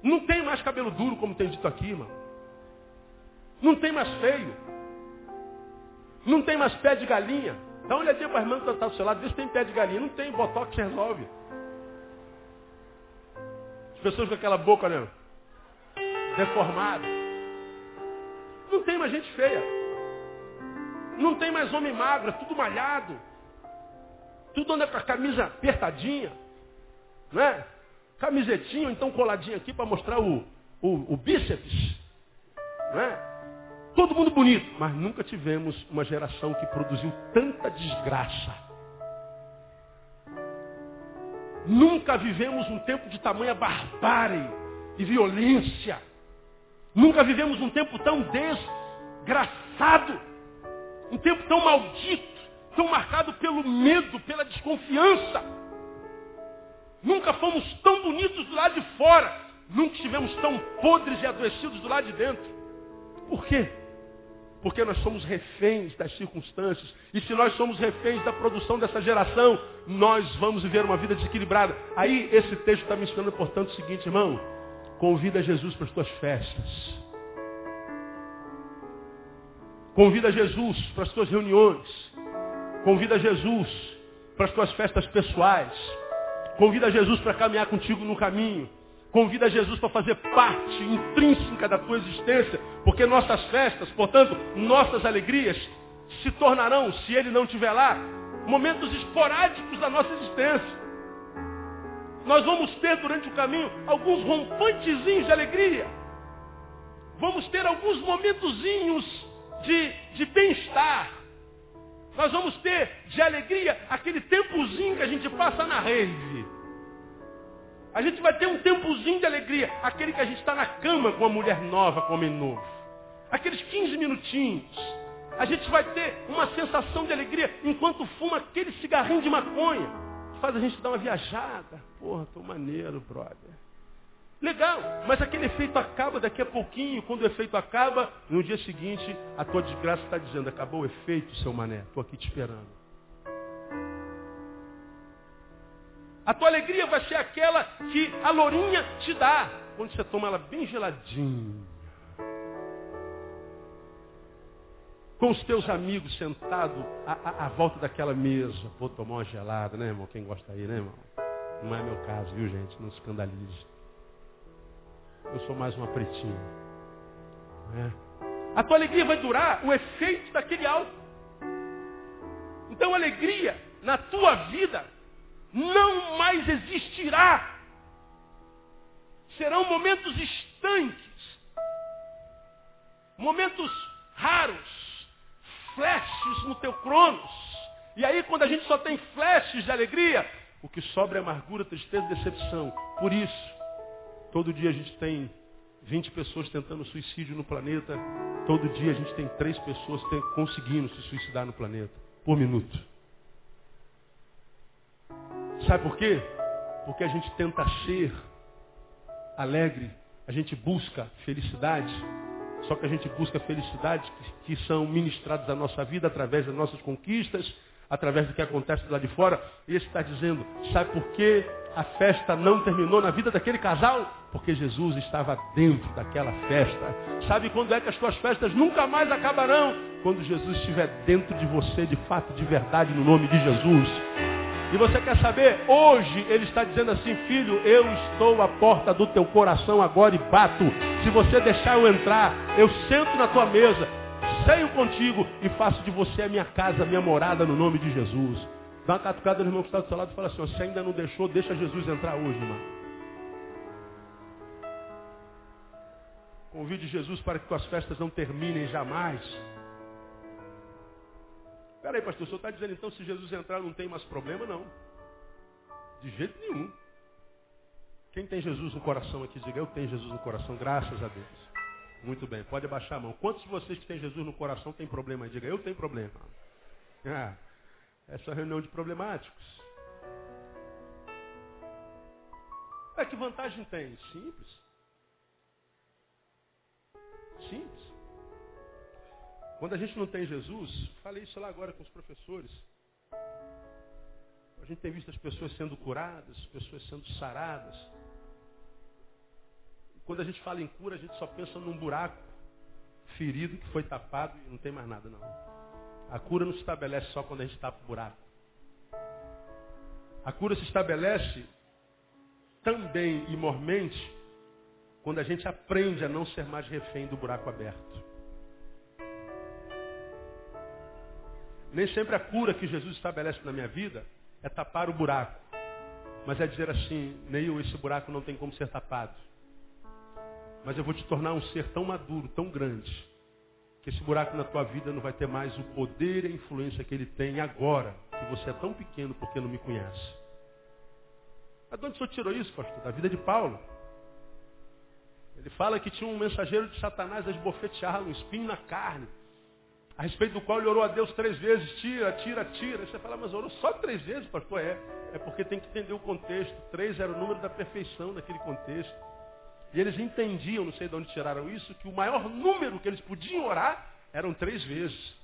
Não tem mais cabelo duro, como tem dito aqui, irmão. Não tem mais feio. Não tem mais pé de galinha. Dá uma olhadinha para a irmã que está do seu lado, vê se tem pé de galinha. Não tem, botox resolve. As pessoas com aquela boca, né, deformada. Não tem mais gente feia. Não tem mais homem magro, é tudo malhado. Tudo anda com a camisa apertadinha. Não é? Camisetinha, ou então coladinha aqui para mostrar o bíceps. Não é? Todo mundo bonito. Mas nunca tivemos uma geração que produziu tanta desgraça. Nunca vivemos um tempo de tamanha barbárie e violência. Nunca vivemos um tempo tão desgraçado. Um tempo tão maldito. Tão marcado pelo medo, pela desconfiança. Nunca fomos tão bonitos do lado de fora. Nunca estivemos tão podres e adoecidos do lado de dentro. Por quê? Porque nós somos reféns das circunstâncias. E se nós somos reféns da produção dessa geração, nós vamos viver uma vida desequilibrada. Aí esse texto está me ensinando, portanto, o seguinte, irmão. Convida Jesus para as tuas festas. Convida Jesus para as tuas reuniões. Convida Jesus para as tuas festas pessoais. Convida Jesus para caminhar contigo no caminho. Convida Jesus para fazer parte intrínseca da tua existência. Porque nossas festas, portanto, nossas alegrias, se tornarão, se Ele não estiver lá, momentos esporádicos da nossa existência. Nós vamos ter durante o caminho alguns rompantezinhos de alegria. Vamos ter alguns momentozinhos de bem-estar. Nós vamos ter de alegria aquele tempozinho que a gente passa na rave. A gente vai ter um tempozinho de alegria, aquele que a gente está na cama com uma mulher nova, com um homem novo. Aqueles 15 minutinhos. A gente vai ter uma sensação de alegria enquanto fuma aquele cigarrinho de maconha. Que faz a gente dar uma viajada. Porra, tô maneiro, brother. Legal, mas aquele efeito acaba daqui a pouquinho. Quando o efeito acaba, no dia seguinte, a tua desgraça está dizendo: acabou o efeito, seu mané, estou aqui te esperando. A tua alegria vai ser aquela que a lourinha te dá, quando você toma ela bem geladinha. Com os teus amigos sentados à volta daquela mesa. Vou tomar uma gelada, né, irmão? Quem gosta aí, né, irmão? Não é meu caso, viu, gente? Não se escandalize. Eu sou mais uma pretinha. A tua alegria vai durar o efeito daquele álcool. Então a alegria na tua vida não mais existirá. Serão momentos estanques. Momentos raros. Flashes no teu cronos. E aí quando a gente só tem flashes de alegria, o que sobra é amargura, tristeza e decepção. Por isso, todo dia a gente tem 20 pessoas tentando suicídio no planeta. Todo dia a gente tem 3 pessoas conseguindo se suicidar no planeta. Por minuto. Sabe por quê? Porque a gente tenta ser alegre. A gente busca felicidade. Só que a gente busca felicidades que são ministradas à nossa vida através das nossas conquistas, através do que acontece lá de fora. E ele está dizendo, sabe por quê? A festa não terminou na vida daquele casal? Porque Jesus estava dentro daquela festa. Sabe quando é que as tuas festas nunca mais acabarão? Quando Jesus estiver dentro de você, de fato, de verdade, no nome de Jesus. E você quer saber? Hoje ele está dizendo assim: filho, eu estou à porta do teu coração agora e bato. Se você deixar eu entrar, eu sento na tua mesa, ceio contigo e faço de você a minha casa, a minha morada, no nome de Jesus. Dá uma catucada no irmão que está do seu lado e fala assim: se ainda não deixou, deixa Jesus entrar hoje, irmão. Convide Jesus para que tuas festas não terminem jamais. Peraí, pastor, o senhor está dizendo então se Jesus entrar não tem mais problema? Não. De jeito nenhum. Quem tem Jesus no coração aqui, diga: eu tenho Jesus no coração, graças a Deus. Muito bem, pode abaixar a mão. Quantos de vocês que têm Jesus no coração têm problema aí? Diga: eu tenho problema. Essa reunião de problemáticos. Que vantagem tem? Simples. Simples. Quando a gente não tem Jesus, falei isso lá agora com os professores. A gente tem visto as pessoas sendo curadas, as pessoas sendo saradas. Quando a gente fala em cura, a gente só pensa num buraco ferido que foi tapado e não tem mais nada, não. A cura não se estabelece só quando a gente tapa o buraco. A cura se estabelece também e mormente quando a gente aprende a não ser mais refém do buraco aberto. Nem sempre a cura que Jesus estabelece na minha vida é tapar o buraco. Mas é dizer assim: Neil, esse buraco não tem como ser tapado. Mas eu vou te tornar um ser tão maduro, tão grande, que esse buraco na tua vida não vai ter mais o poder e a influência que ele tem agora, que você é tão pequeno porque não me conhece. Mas de onde o senhor tirou isso, pastor? Da vida de Paulo. Ele fala que tinha um mensageiro de Satanás a esbofeteá-lo, um espinho na carne, a respeito do qual ele orou a Deus 3 vezes, tira. Aí você fala: mas orou só 3 vezes, pastor? É porque tem que entender o contexto. 3 era o número da perfeição daquele contexto. E eles entendiam, não sei de onde tiraram isso, que o maior número que eles podiam orar eram 3 vezes.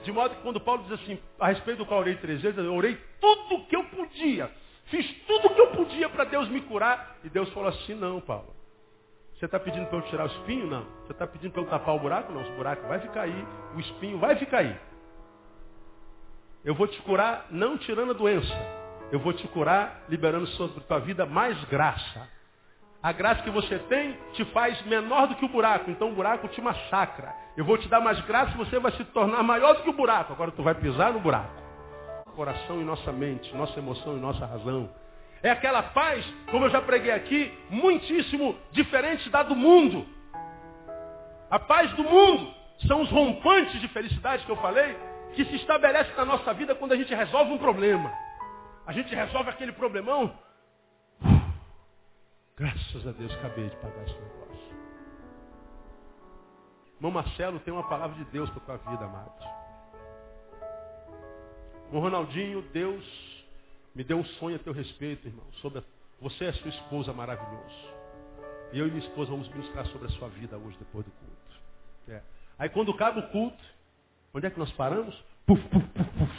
De modo que quando Paulo diz assim, a respeito do qual orei 3 vezes, eu orei tudo o que eu podia. Fiz tudo o que eu podia para Deus me curar. E Deus falou assim: não, Paulo. Você está pedindo para eu tirar o espinho? Não. Você está pedindo para eu tapar o buraco? Não. O buraco vai ficar aí. O espinho vai ficar aí. Eu vou te curar não tirando a doença. Eu vou te curar liberando sobre a tua vida mais graça. A graça que você tem te faz menor do que o buraco. Então o buraco te massacra. Eu vou te dar mais graça e você vai se tornar maior do que o buraco. Agora tu vai pisar no buraco. Coração e nossa mente, nossa emoção e nossa razão. É aquela paz, como eu já preguei aqui, muitíssimo diferente da do mundo. A paz do mundo são os rompantes de felicidade que eu falei, que se estabelece na nossa vida quando a gente resolve um problema. A gente resolve aquele problemão. Graças a Deus, acabei de pagar esse negócio. Irmão Marcelo tem uma palavra de Deus para a tua vida, amado. Irmão Ronaldinho, Deus me deu um sonho a teu respeito, irmão. Você é sua esposa maravilhoso. E eu e minha esposa vamos ministrar sobre a sua vida hoje, depois do culto. Aí quando acaba o culto, onde é que nós paramos? Puf, puf, puf, puf.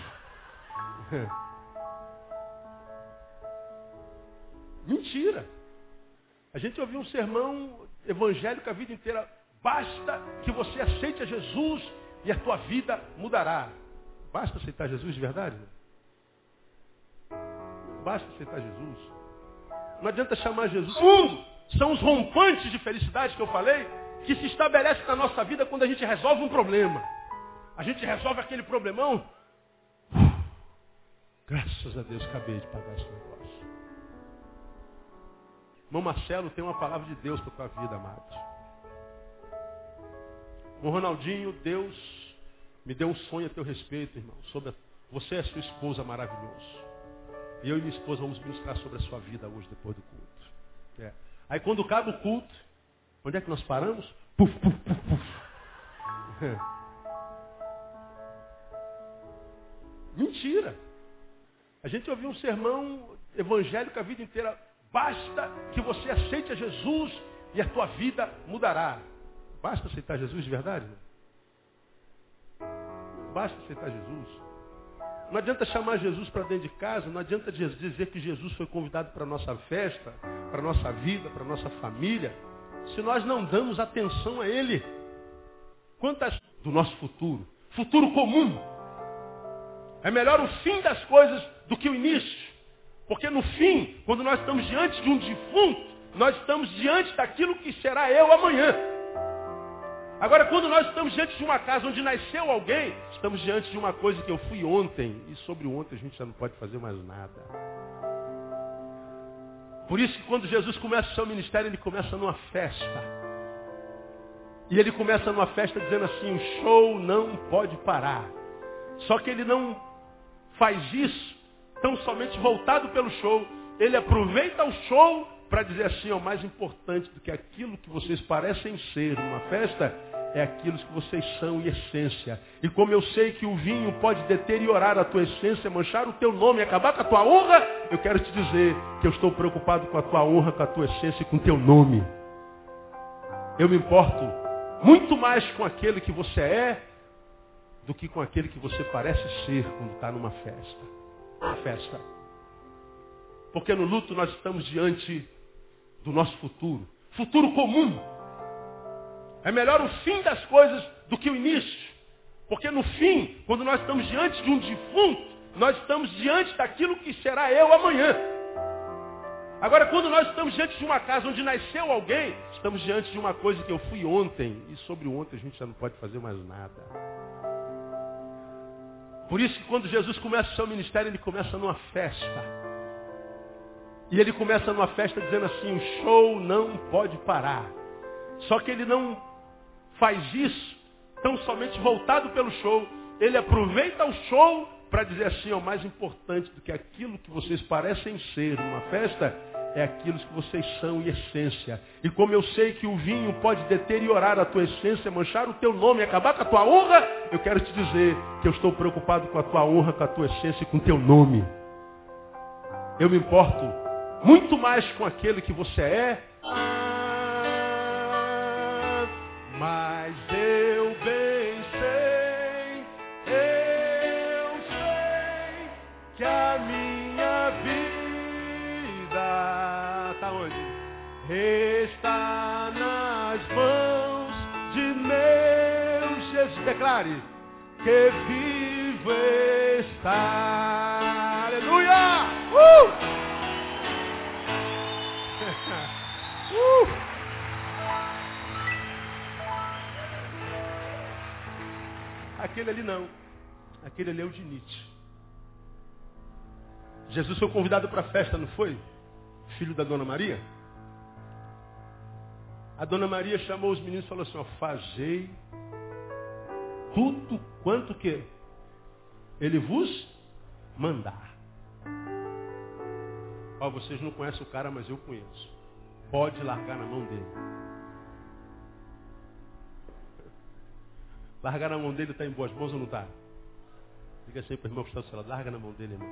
Mentira. A gente ouviu um sermão evangélico a vida inteira. Basta que você aceite a Jesus e a tua vida mudará. Basta aceitar Jesus de verdade? Basta aceitar Jesus. Não adianta chamar Jesus. O mundo são os rompantes de felicidade que eu falei, que se estabelece na nossa vida quando a gente resolve um problema. A gente resolve aquele problemão. Graças a Deus, acabei de pagar esse negócio. Irmão Marcelo tem uma palavra de Deus para a tua vida, amado. Irmão Ronaldinho, Deus me deu um sonho a teu respeito, irmão. Você é sua esposa maravilhoso. E eu e minha esposa vamos ministrar sobre a sua vida hoje, depois do culto. Aí quando acaba o culto, onde é que nós paramos? Puf, puf, puf, puf. Mentira. A gente ouviu um sermão evangélico a vida inteira. Basta que você aceite a Jesus e a tua vida mudará. Basta aceitar Jesus de verdade? Basta aceitar Jesus. Não adianta chamar Jesus para dentro de casa, não adianta dizer que Jesus foi convidado para a nossa festa, para a nossa vida, para a nossa família, se nós não damos atenção a Ele. Quantas do nosso futuro? Futuro comum. É melhor o fim das coisas do que o início. Porque no fim, quando nós estamos diante de um defunto, nós estamos diante daquilo que será eu amanhã. Agora, quando nós estamos diante de uma casa onde nasceu alguém, estamos diante de uma coisa que eu fui ontem. E sobre o ontem a gente já não pode fazer mais nada. Por isso que quando Jesus começa o seu ministério, ele começa numa festa. E ele começa numa festa dizendo assim, o show não pode parar. Só que ele não faz isso tão somente voltado pelo show. Ele aproveita o show para dizer assim, ó, mais importante do que aquilo que vocês parecem ser numa festa, é aquilo que vocês são em essência. E como eu sei que o vinho pode deteriorar a tua essência, manchar o teu nome, acabar com a tua honra, eu quero te dizer que eu estou preocupado com a tua honra, com a tua essência e com o teu nome. Eu me importo muito mais com aquele que você é do que com aquele que você parece ser quando está numa festa. Festa. Porque no luto nós estamos diante do nosso futuro. Futuro comum. É melhor o fim das coisas do que o início. Porque no fim, quando nós estamos diante de um defunto, nós estamos diante daquilo que será eu amanhã. Agora, quando nós estamos diante de uma casa onde nasceu alguém, estamos diante de uma coisa que eu fui ontem. E sobre o ontem a gente já não pode fazer mais nada. Por isso que quando Jesus começa o seu ministério, ele começa numa festa. E ele começa numa festa dizendo assim, o show não pode parar. Só que ele não faz isso tão somente voltado pelo show. Ele aproveita o show para dizer assim, ó, mais importante do que aquilo que vocês parecem ser numa festa, é aquilo que vocês são em essência. E como eu sei que o vinho pode deteriorar a tua essência, manchar o teu nome, acabar com a tua honra, eu quero te dizer que eu estou preocupado com a tua honra, com a tua essência e com o teu nome. Eu me importo muito mais com aquele que você é, mas eu bem sei que a minha vida está onde? Está nas mãos de meu Jesus. Declare que vivo está. Aleluia! Aquele ali não. Aquele ali é o de Nietzsche. Jesus foi convidado para a festa, não foi? Filho da Dona Maria. A Dona Maria chamou os meninos e falou assim, ó, fazei tudo quanto que ele vos mandar. Ó, vocês não conhecem o cara, mas eu conheço. Pode largar na mão dele. Largar na mão dele está em boas mãos ou não está? Diga assim para o irmão que está do seu lado, larga na mão dele, irmão.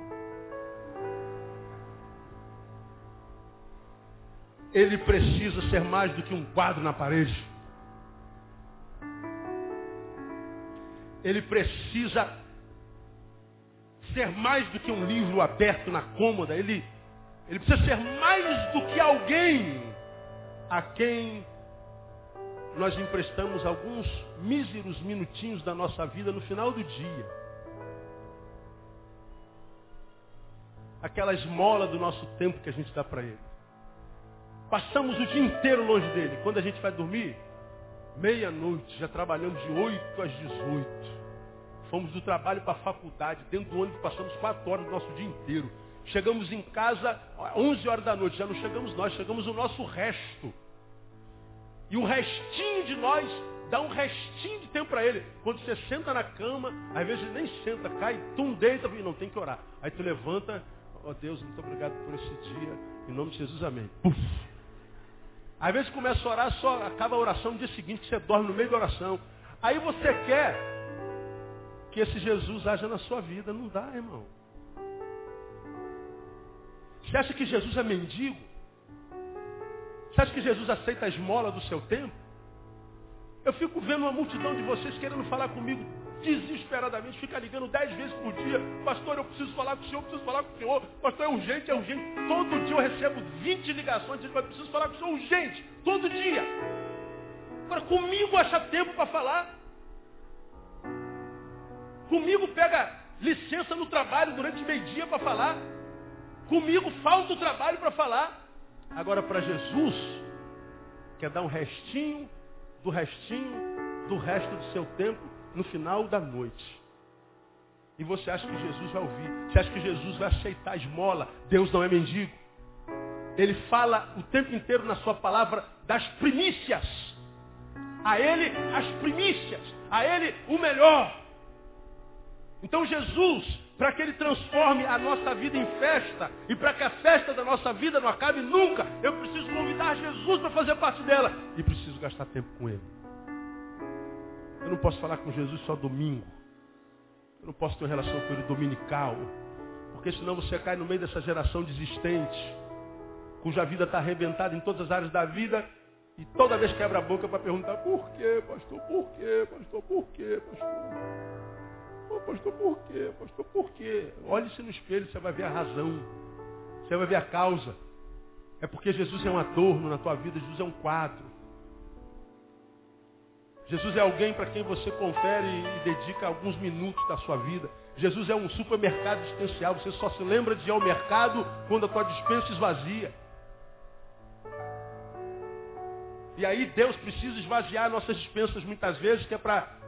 Ele precisa ser mais do que um quadro na parede. Ele precisa ser mais do que um livro aberto na cômoda. Ele precisa ser mais do que alguém a quem nós emprestamos alguns míseros minutinhos da nossa vida no final do dia. Aquela esmola do nosso tempo que a gente dá para ele. Passamos o dia inteiro longe dele. Quando a gente vai dormir, meia-noite, já trabalhamos de 8 às 18. Fomos do trabalho para a faculdade, dentro do ônibus passamos 4 horas do nosso dia inteiro. Chegamos em casa 11 horas da noite, já não chegamos nós, chegamos o nosso resto. E o restinho de nós dá um restinho de tempo para ele. Quando você senta na cama, às vezes ele nem senta, cai, tu deita e não tem que orar. Aí tu levanta, ó Deus, muito obrigado por esse dia, em nome de Jesus, amém. Puf. Às vezes começa a orar, só acaba a oração no dia seguinte, que você dorme no meio da oração. Aí você quer que esse Jesus haja na sua vida. Não dá, irmão. Você acha que Jesus é mendigo? Você acha que Jesus aceita a esmola do seu tempo? Eu fico vendo uma multidão de vocês querendo falar comigo desesperadamente, fica ligando 10 vezes por dia. Pastor, eu preciso falar com o senhor, preciso falar com o senhor. Pastor, é urgente, é urgente. Todo dia eu recebo 20 ligações dizendo que eu preciso falar com o senhor urgente. Todo dia. Agora, comigo acha tempo para falar. Comigo pega licença no trabalho durante meio-dia para falar. Comigo falta o trabalho para falar. Agora, para Jesus, quer dar um restinho do resto do seu tempo no final da noite. E você acha que Jesus vai ouvir? Você acha que Jesus vai aceitar a esmola? Deus não é mendigo. Ele fala o tempo inteiro na sua palavra das primícias. A Ele as primícias. A Ele o melhor. Então Jesus, para que Ele transforme a nossa vida em festa, e para que a festa da nossa vida não acabe nunca, eu preciso convidar Jesus para fazer parte dela. E preciso gastar tempo com Ele. Eu não posso falar com Jesus só domingo. Eu não posso ter uma relação com Ele dominical. Porque senão você cai no meio dessa geração desistente, cuja vida está arrebentada em todas as áreas da vida, e toda vez quebra a boca para perguntar: por quê, pastor? Por quê, pastor? Por quê, pastor? Oh, pastor, por quê? Pastor, por quê? Olhe-se no espelho, você vai ver a razão. Você vai ver a causa. É porque Jesus é um adorno na tua vida. Jesus é um quadro. Jesus é alguém para quem você confere e dedica alguns minutos da sua vida. Jesus é um supermercado existencial. Você só se lembra de ir ao mercado quando a tua despensa esvazia. E aí Deus precisa esvaziar nossas dispensas muitas vezes, que é para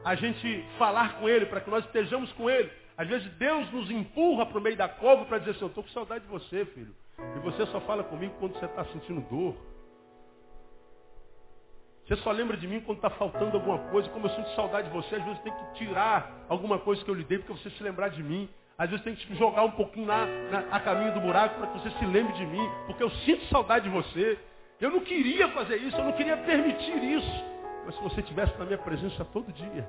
a gente falar com Ele, para que nós estejamos com Ele. Às vezes Deus nos empurra para o meio da cova para dizer assim: eu estou com saudade de você, filho. E você só fala comigo quando você está sentindo dor. Você só lembra de mim quando está faltando alguma coisa. Como eu sinto saudade de você, às vezes tem que tirar alguma coisa que eu lhe dei para você se lembrar de mim. Às vezes tem que jogar um pouquinho a caminho do buraco para que você se lembre de mim, porque eu sinto saudade de você. Eu não queria fazer isso, eu não queria permitir isso. Mas se você estivesse na minha presença todo dia,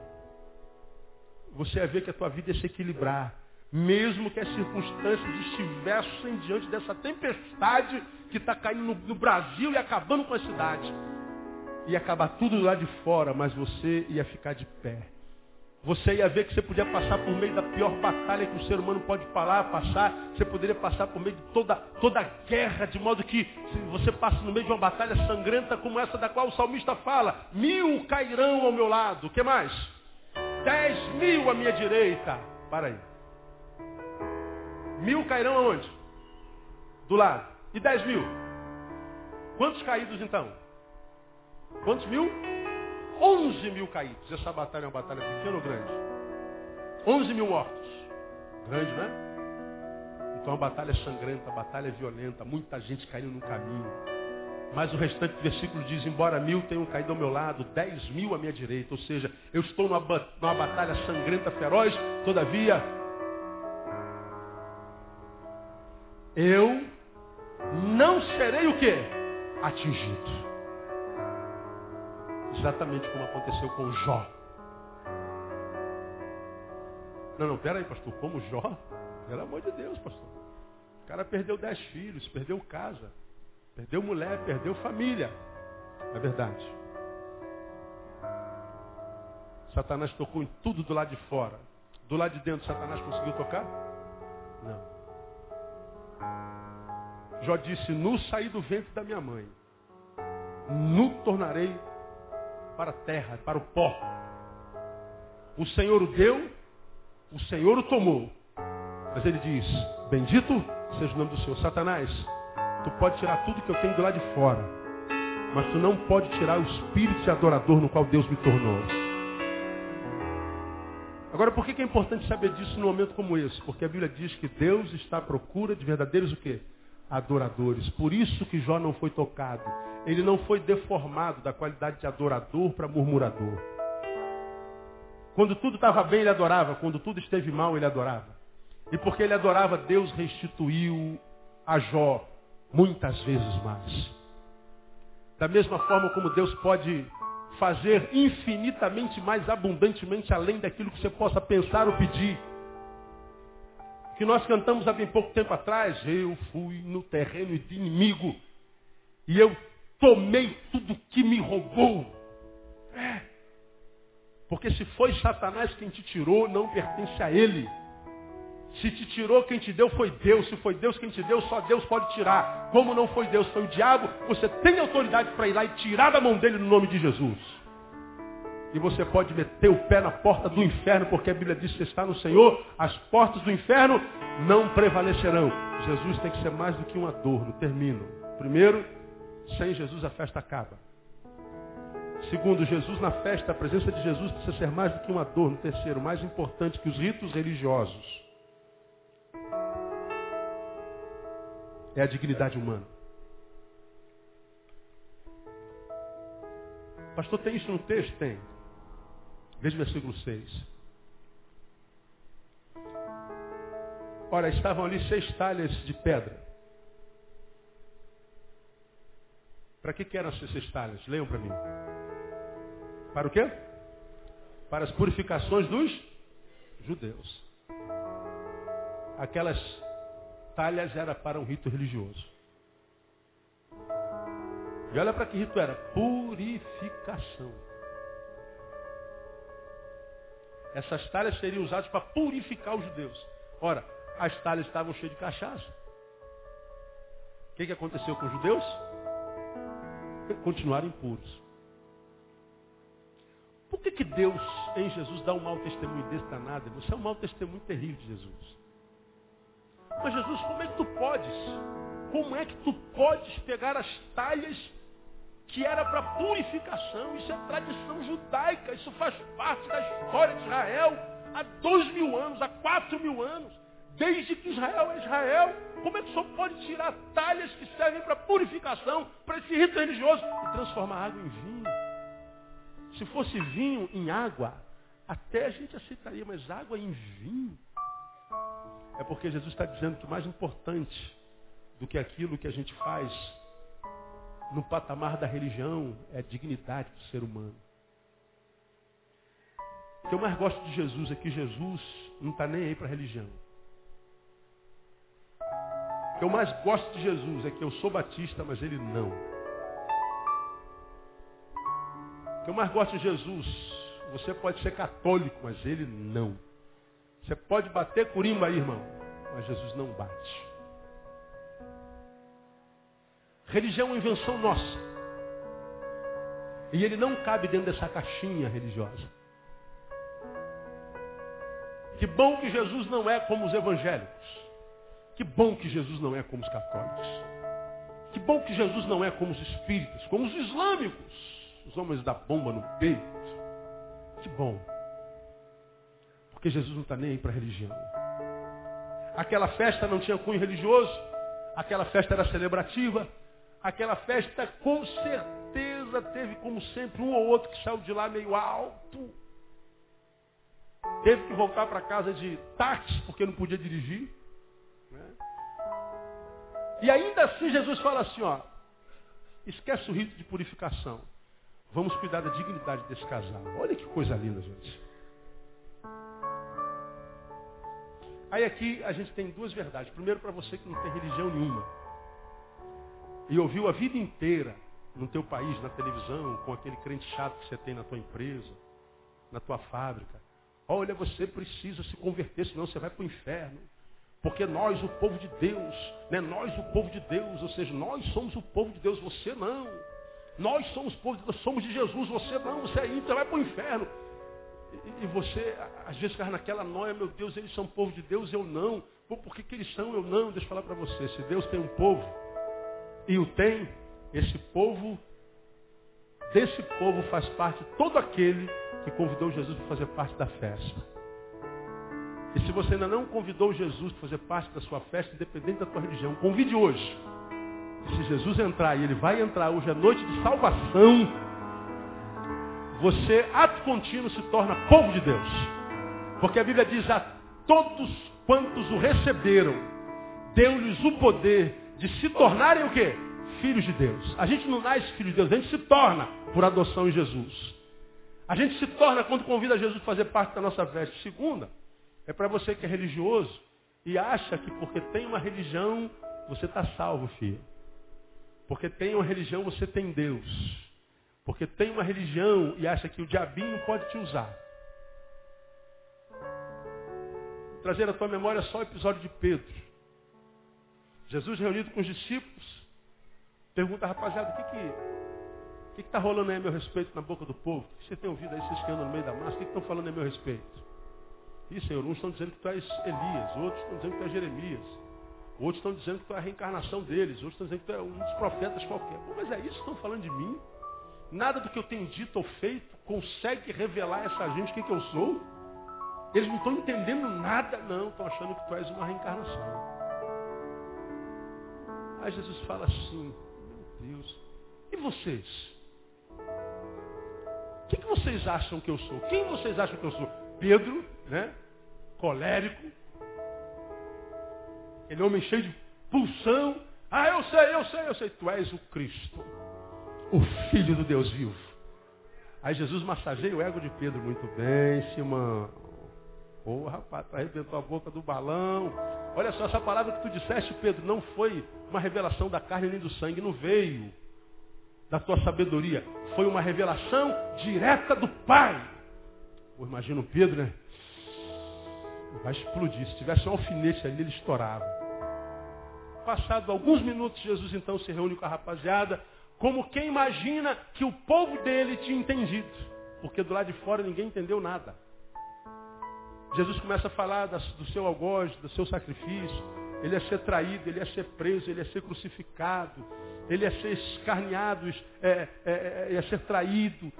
você ia ver que a tua vida ia se equilibrar. Mesmo que as circunstâncias estivessem diante dessa tempestade que está caindo no Brasil e acabando com a cidade. Ia acabar tudo lá de fora, mas você ia ficar de pé. Você ia ver que você podia passar por meio da pior batalha que o ser humano pode passar. Você poderia passar por meio de toda a guerra, de modo que se você passa no meio de uma batalha sangrenta como essa da qual o salmista fala: 1000 cairão ao meu lado. O que mais? 10.000 à minha direita. Para aí. 1000 cairão aonde? Do lado. E 10.000? Quantos caídos então? Quantos mil? 11.000 caídos. Essa batalha é uma batalha pequena ou grande? 11.000 mortos. Grande, né? Então a batalha é sangrenta, a batalha é violenta, muita gente caindo no caminho. Mas o restante do versículo diz, embora 1000 tenham caído ao meu lado, 10.000 à minha direita. Ou seja, eu estou numa batalha sangrenta, feroz, todavia, eu não serei o quê? Atingido. Exatamente como aconteceu com Jó. Não, pera aí, pastor, como Jó? Pelo amor de Deus, pastor. O cara perdeu 10 filhos, perdeu casa, perdeu mulher, perdeu família. É verdade. Satanás tocou em tudo do lado de fora. Do lado de dentro, Satanás conseguiu tocar? Não. Jó disse, nu saí do ventre da minha mãe. Nu tornarei para a terra, para o pó. O Senhor o deu, o Senhor o tomou. Mas ele diz, bendito seja o nome do Senhor. Satanás, tu pode tirar tudo que eu tenho do lado de fora, mas tu não pode tirar o espírito de adorador no qual Deus me tornou. Agora, por que é importante saber disso num momento como esse? Porque a Bíblia diz que Deus está à procura de verdadeiros o quê? Adoradores. Por isso que Jó não foi tocado. Ele não foi deformado da qualidade de adorador para murmurador. Quando tudo estava bem, ele adorava. Quando tudo esteve mal, ele adorava. E porque ele adorava, Deus restituiu a Jó muitas vezes mais. Da mesma forma como Deus pode fazer infinitamente mais abundantemente além daquilo que você possa pensar ou pedir. Que nós cantamos há bem pouco tempo atrás, eu fui no terreno de inimigo e eu tomei tudo que me roubou. Porque se foi Satanás quem te tirou, não pertence a ele. Se te tirou, quem te deu foi Deus. Se foi Deus quem te deu, só Deus pode tirar. Como não foi Deus, foi o diabo, você tem autoridade para ir lá e tirar da mão dele no nome de Jesus. E você pode meter o pé na porta do inferno, porque a Bíblia diz que você está no Senhor, as portas do inferno não prevalecerão. Jesus tem que ser mais do que um adorno. Termino. Primeiro, sem Jesus a festa acaba. Segundo, Jesus na festa, a presença de Jesus precisa ser mais do que um adorno. Terceiro, mais importante que os ritos religiosos, é a dignidade humana. Pastor, tem isso no texto? Tem. Veja o versículo 6. Ora, estavam ali 6 talhas de pedra. Para que eram essas 6 talhas? Leiam para mim. Para o quê? Para as purificações dos judeus. Aquelas talhas eram para um rito religioso. E olha para que rito era. Purificação. Essas talhas seriam usadas para purificar os judeus. Ora, as talhas estavam cheias de cachaça. O que aconteceu com os judeus? Continuaram impuros. Por que Deus em Jesus dá um mau testemunho desse danado? Você é um mau testemunho terrível de Jesus. Mas Jesus, como é que tu podes? Como é que tu podes pegar as talhas que era para purificação? Isso é tradição judaica, isso faz parte da história de Israel há 2.000 anos, há 4.000 anos, desde que Israel é Israel. Como é que o Senhor pode tirar talhas que servem para purificação, para esse rito religioso, e transformar água em vinho? Se fosse vinho em água, até a gente aceitaria, mas água em vinho? É porque Jesus está dizendo que o mais importante do que aquilo que a gente faz no patamar da religião é a dignidade do ser humano. O que eu mais gosto de Jesus é que Jesus não está nem aí para a religião. O que eu mais gosto de Jesus é que eu sou batista, mas ele não. O que eu mais gosto de Jesus, você pode ser católico, mas ele não. Você pode bater curimba aí, irmão, mas Jesus não bate. Religião é uma invenção nossa. E ele não cabe dentro dessa caixinha religiosa. Que bom que Jesus não é como os evangélicos. Que bom que Jesus não é como os católicos. Que bom que Jesus não é como os espíritas, como os islâmicos, os homens da bomba no peito. Que bom. Porque Jesus não está nem aí para a religião. Aquela festa não tinha cunho religioso. Aquela festa era celebrativa. Aquela festa com certeza teve, como sempre, um ou outro que saiu de lá meio alto. Teve que voltar para casa de táxi porque não podia dirigir. Né? E ainda assim Jesus fala assim, ó, esquece o rito de purificação. Vamos cuidar da dignidade desse casal. Olha que coisa linda, gente. Aí aqui a gente tem duas verdades. Primeiro, para você que não tem religião nenhuma. E ouviu a vida inteira no teu país, na televisão, com aquele crente chato que você tem na tua empresa, na tua fábrica. Olha, você precisa se converter, senão você vai para o inferno. Porque nós, o povo de Deus, né? Nós, o povo de Deus, ou seja, nós somos o povo de Deus, você não. Nós somos o povo de Deus, somos de Jesus, você não, você é ímpio, você vai para o inferno. E você, às vezes, fica naquela noia, meu Deus, eles são povo de Deus, eu não. Pô, por que eles são, eu não? Deixa eu falar para você, se Deus tem um povo, e o tem, esse povo, desse povo faz parte todo aquele que convidou Jesus para fazer parte da festa. E se você ainda não convidou Jesus para fazer parte da sua festa, independente da tua religião, convide hoje. E se Jesus entrar, e ele vai entrar hoje, é noite de salvação, você, ato contínuo, se torna povo de Deus. Porque a Bíblia diz, a todos quantos o receberam, deu-lhes o poder de se tornarem o quê? Filhos de Deus. A gente não nasce filho de Deus, a gente se torna por adoção em Jesus. A gente se torna quando convida Jesus a fazer parte da nossa festa. Segunda, é para você que é religioso e acha que porque tem uma religião, você está salvo, filho. Porque tem uma religião, você tem Deus. Porque tem uma religião e acha que o diabinho pode te usar. Vou trazer à tua memória só o episódio de Pedro. Jesus reunido com os discípulos, pergunta, rapaziada, o que está rolando aí a meu respeito na boca do povo? O que você tem ouvido aí, vocês que andam no meio da massa? O que estão falando a meu respeito? Ih, Senhor, uns estão dizendo que tu és Elias, outros estão dizendo que tu és Jeremias, outros estão dizendo que tu é a reencarnação deles, outros estão dizendo que tu é um dos profetas qualquer. Pô, mas é isso que estão falando de mim? Nada do que eu tenho dito ou feito consegue revelar a essa gente quem que eu sou? Eles não estão entendendo nada, não, estão achando que tu és uma reencarnação. Aí Jesus fala assim, meu Deus, e vocês? O que vocês acham que eu sou? Quem vocês acham que eu sou? Pedro, né? Colérico, aquele homem cheio de pulsão. Ah, eu sei, tu és o Cristo, o Filho do Deus vivo. Aí Jesus massageia o ego de Pedro. Muito bem, Simão. Ô, rapaz, tu arrebentou a boca do balão. Olha só, essa palavra que tu disseste, Pedro, não foi uma revelação da carne nem do sangue, não veio da tua sabedoria. Foi uma revelação direta do Pai. Pô, imagina o Pedro, né? Vai explodir. Se tivesse um alfinete ali, ele estourava. Passado alguns minutos, Jesus então se reúne com a rapaziada, como quem imagina que o povo dele tinha entendido. Porque do lado de fora ninguém entendeu nada. Jesus começa a falar do seu algoz, do seu sacrifício. Ele ia ser traído, ele ia ser preso, ele ia ser crucificado, ele ia ser escarneado, ia ser traído,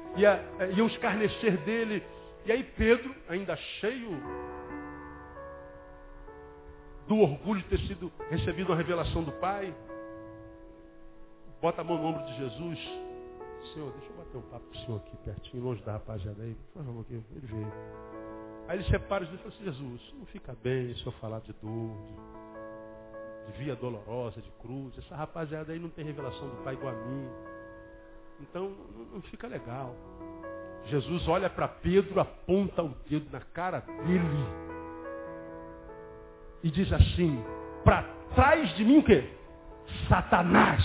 iam escarnecer dele. E aí Pedro, ainda cheio do orgulho de ter sido recebido uma revelação do Pai, bota a mão no ombro de Jesus. Senhor, deixa eu bater um papo com o Senhor aqui pertinho, longe da rapaziada aí. Por favor, aqui. Ele veio. Aí ele separa Jesus e fala assim, Jesus, não fica bem se eu falar de dor, de via dolorosa, de cruz. Essa rapaziada aí não tem revelação do Pai igual a mim. Então não fica legal. Jesus olha para Pedro, aponta o dedo na cara dele e diz assim, para trás de mim o quê? Satanás.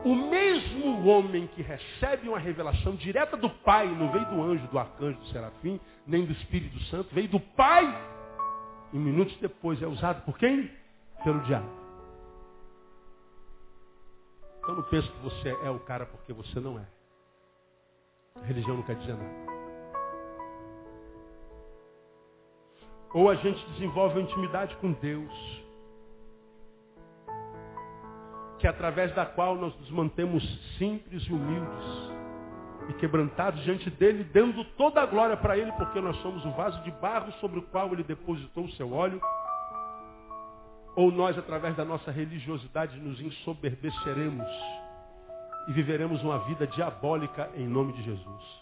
O mesmo homem que recebe uma revelação direta do Pai, não veio do anjo, do arcanjo, do serafim, nem do Espírito Santo, veio do Pai, e minutos depois é usado por quem? Pelo diabo. Então não pense que você é o cara porque você não é. A religião não quer dizer nada. Ou a gente desenvolve uma intimidade com Deus, que é através da qual nós nos mantemos simples e humildes e quebrantados diante dele, dando toda a glória para ele, porque nós somos o vaso de barro sobre o qual ele depositou o seu óleo. Ou nós, através da nossa religiosidade, nos ensoberbeceremos e viveremos uma vida diabólica em nome de Jesus.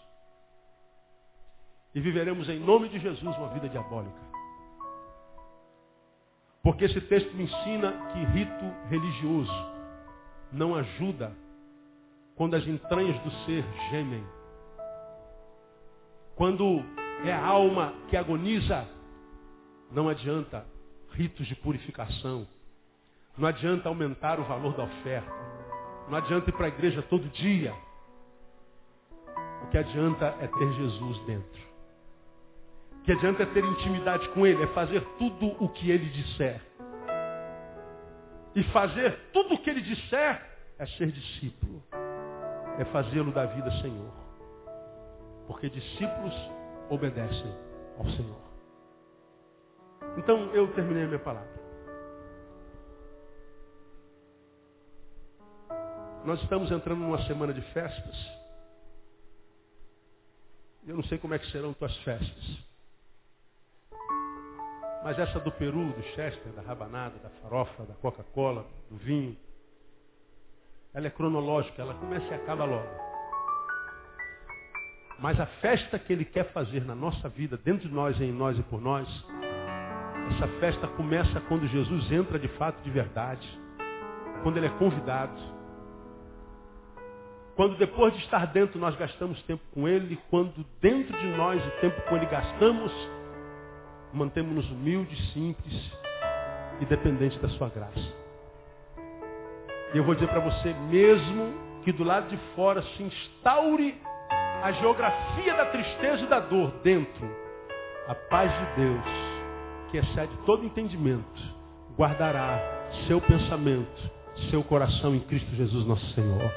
E viveremos em nome de Jesus uma vida diabólica. Porque esse texto me ensina que rito religioso não ajuda quando as entranhas do ser gemem. Quando é a alma que agoniza, não adianta ritos de purificação. Não adianta aumentar o valor da oferta. Não adianta ir para a igreja todo dia. O que adianta é ter Jesus dentro. O que adianta é ter intimidade com Ele, é fazer tudo o que Ele disser. E fazer tudo o que Ele disser é ser discípulo. É fazê-lo da vida Senhor. Porque discípulos obedecem ao Senhor. Então eu terminei a minha palavra. Nós estamos entrando numa semana de festas. Eu não sei como é que serão tuas festas. Mas essa do peru, do chester, da rabanada, da farofa, da Coca-Cola, do vinho, ela é cronológica, ela começa e acaba logo. Mas a festa que Ele quer fazer na nossa vida, dentro de nós, em nós e por nós, essa festa começa quando Jesus entra de fato, de verdade. Quando Ele é convidado. Quando depois de estar dentro nós gastamos tempo com Ele. Quando dentro de nós o tempo com Ele gastamos, mantemos-nos humildes, simples e dependentes da sua graça. E eu vou dizer para você, mesmo que do lado de fora se instaure a geografia da tristeza e da dor, dentro, a paz de Deus, que excede todo entendimento, guardará seu pensamento, seu coração em Cristo Jesus nosso Senhor.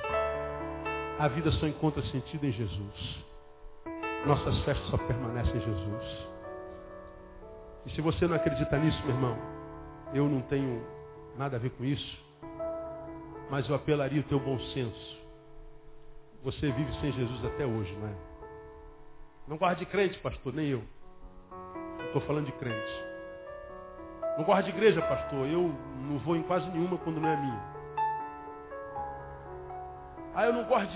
A vida só encontra sentido em Jesus. Nossas festas só permanecem em Jesus. E se você não acredita nisso, meu irmão, eu não tenho nada a ver com isso, mas eu apelaria o teu bom senso. Você vive sem Jesus até hoje, não é? Não gosta de crente, pastor, nem eu. Não estou falando de crente. Não gosta de igreja, pastor, eu não vou em quase nenhuma quando não é minha. Ah, eu não gosto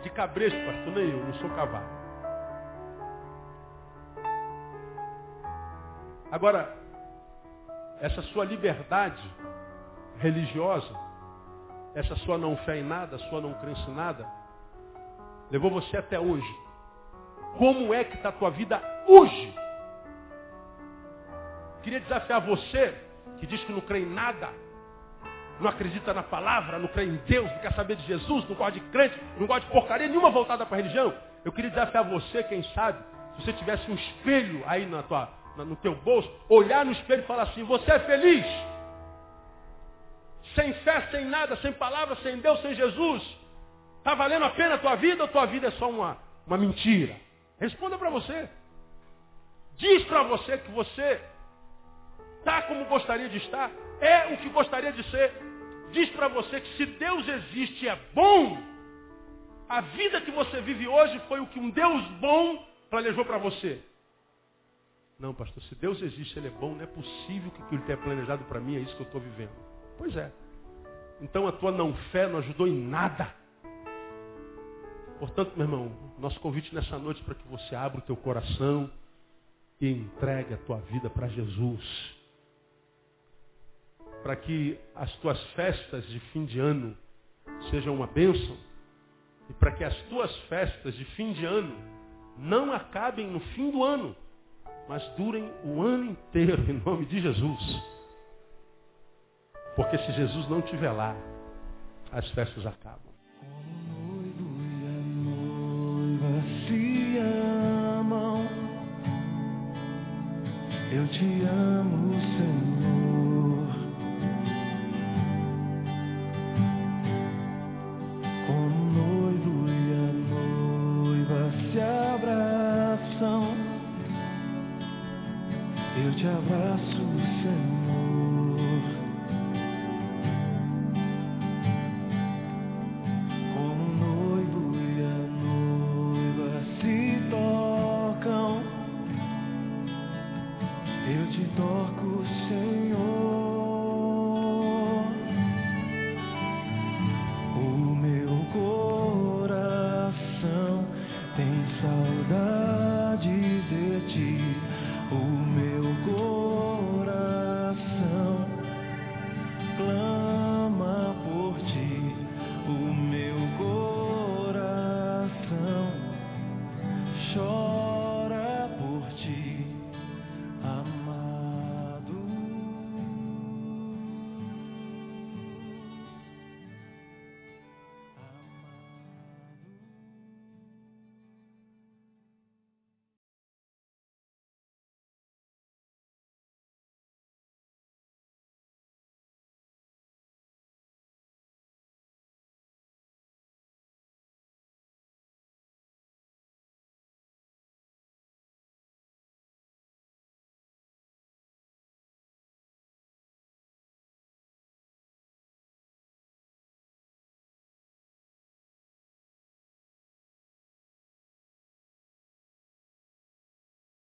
de cabresto, pastor, nem eu, não sou cavalo. Agora, essa sua liberdade religiosa, essa sua não fé em nada, sua não crença em nada, levou você até hoje. Como é que está a tua vida hoje? Queria desafiar você, que diz que não crê em nada, não acredita na palavra, não crê em Deus, não quer saber de Jesus, não gosta de crente, não gosta de porcaria nenhuma voltada para a religião. Eu queria desafiar você, quem sabe, se você tivesse um espelho aí no teu bolso, olhar no espelho e falar assim: você é feliz? Sem fé, sem nada, sem palavra, sem Deus, sem Jesus? Está valendo a pena a tua vida ou tua vida é só uma mentira? Responda para você. Diz para você que você está como gostaria de estar, é o que gostaria de ser. Diz para você que se Deus existe e é bom, a vida que você vive hoje foi o que um Deus bom planejou para você. Não, pastor, se Deus existe, Ele é bom, não é possível que o que Ele tenha planejado para mim é isso que eu estou vivendo. Pois é. Então a tua não fé não ajudou em nada. Portanto, meu irmão, nosso convite nessa noite é para que você abra o teu coração e entregue a tua vida para Jesus. Para que as tuas festas de fim de ano sejam uma bênção. E para que as tuas festas de fim de ano não acabem no fim do ano, mas durem o ano inteiro, em nome de Jesus. Porque se Jesus não estiver lá, as festas acabam. Como noivo e a noiva se amam, eu te amo, Senhor. Como noivo e a noiva se abraçam, eu te abraço, Senhor.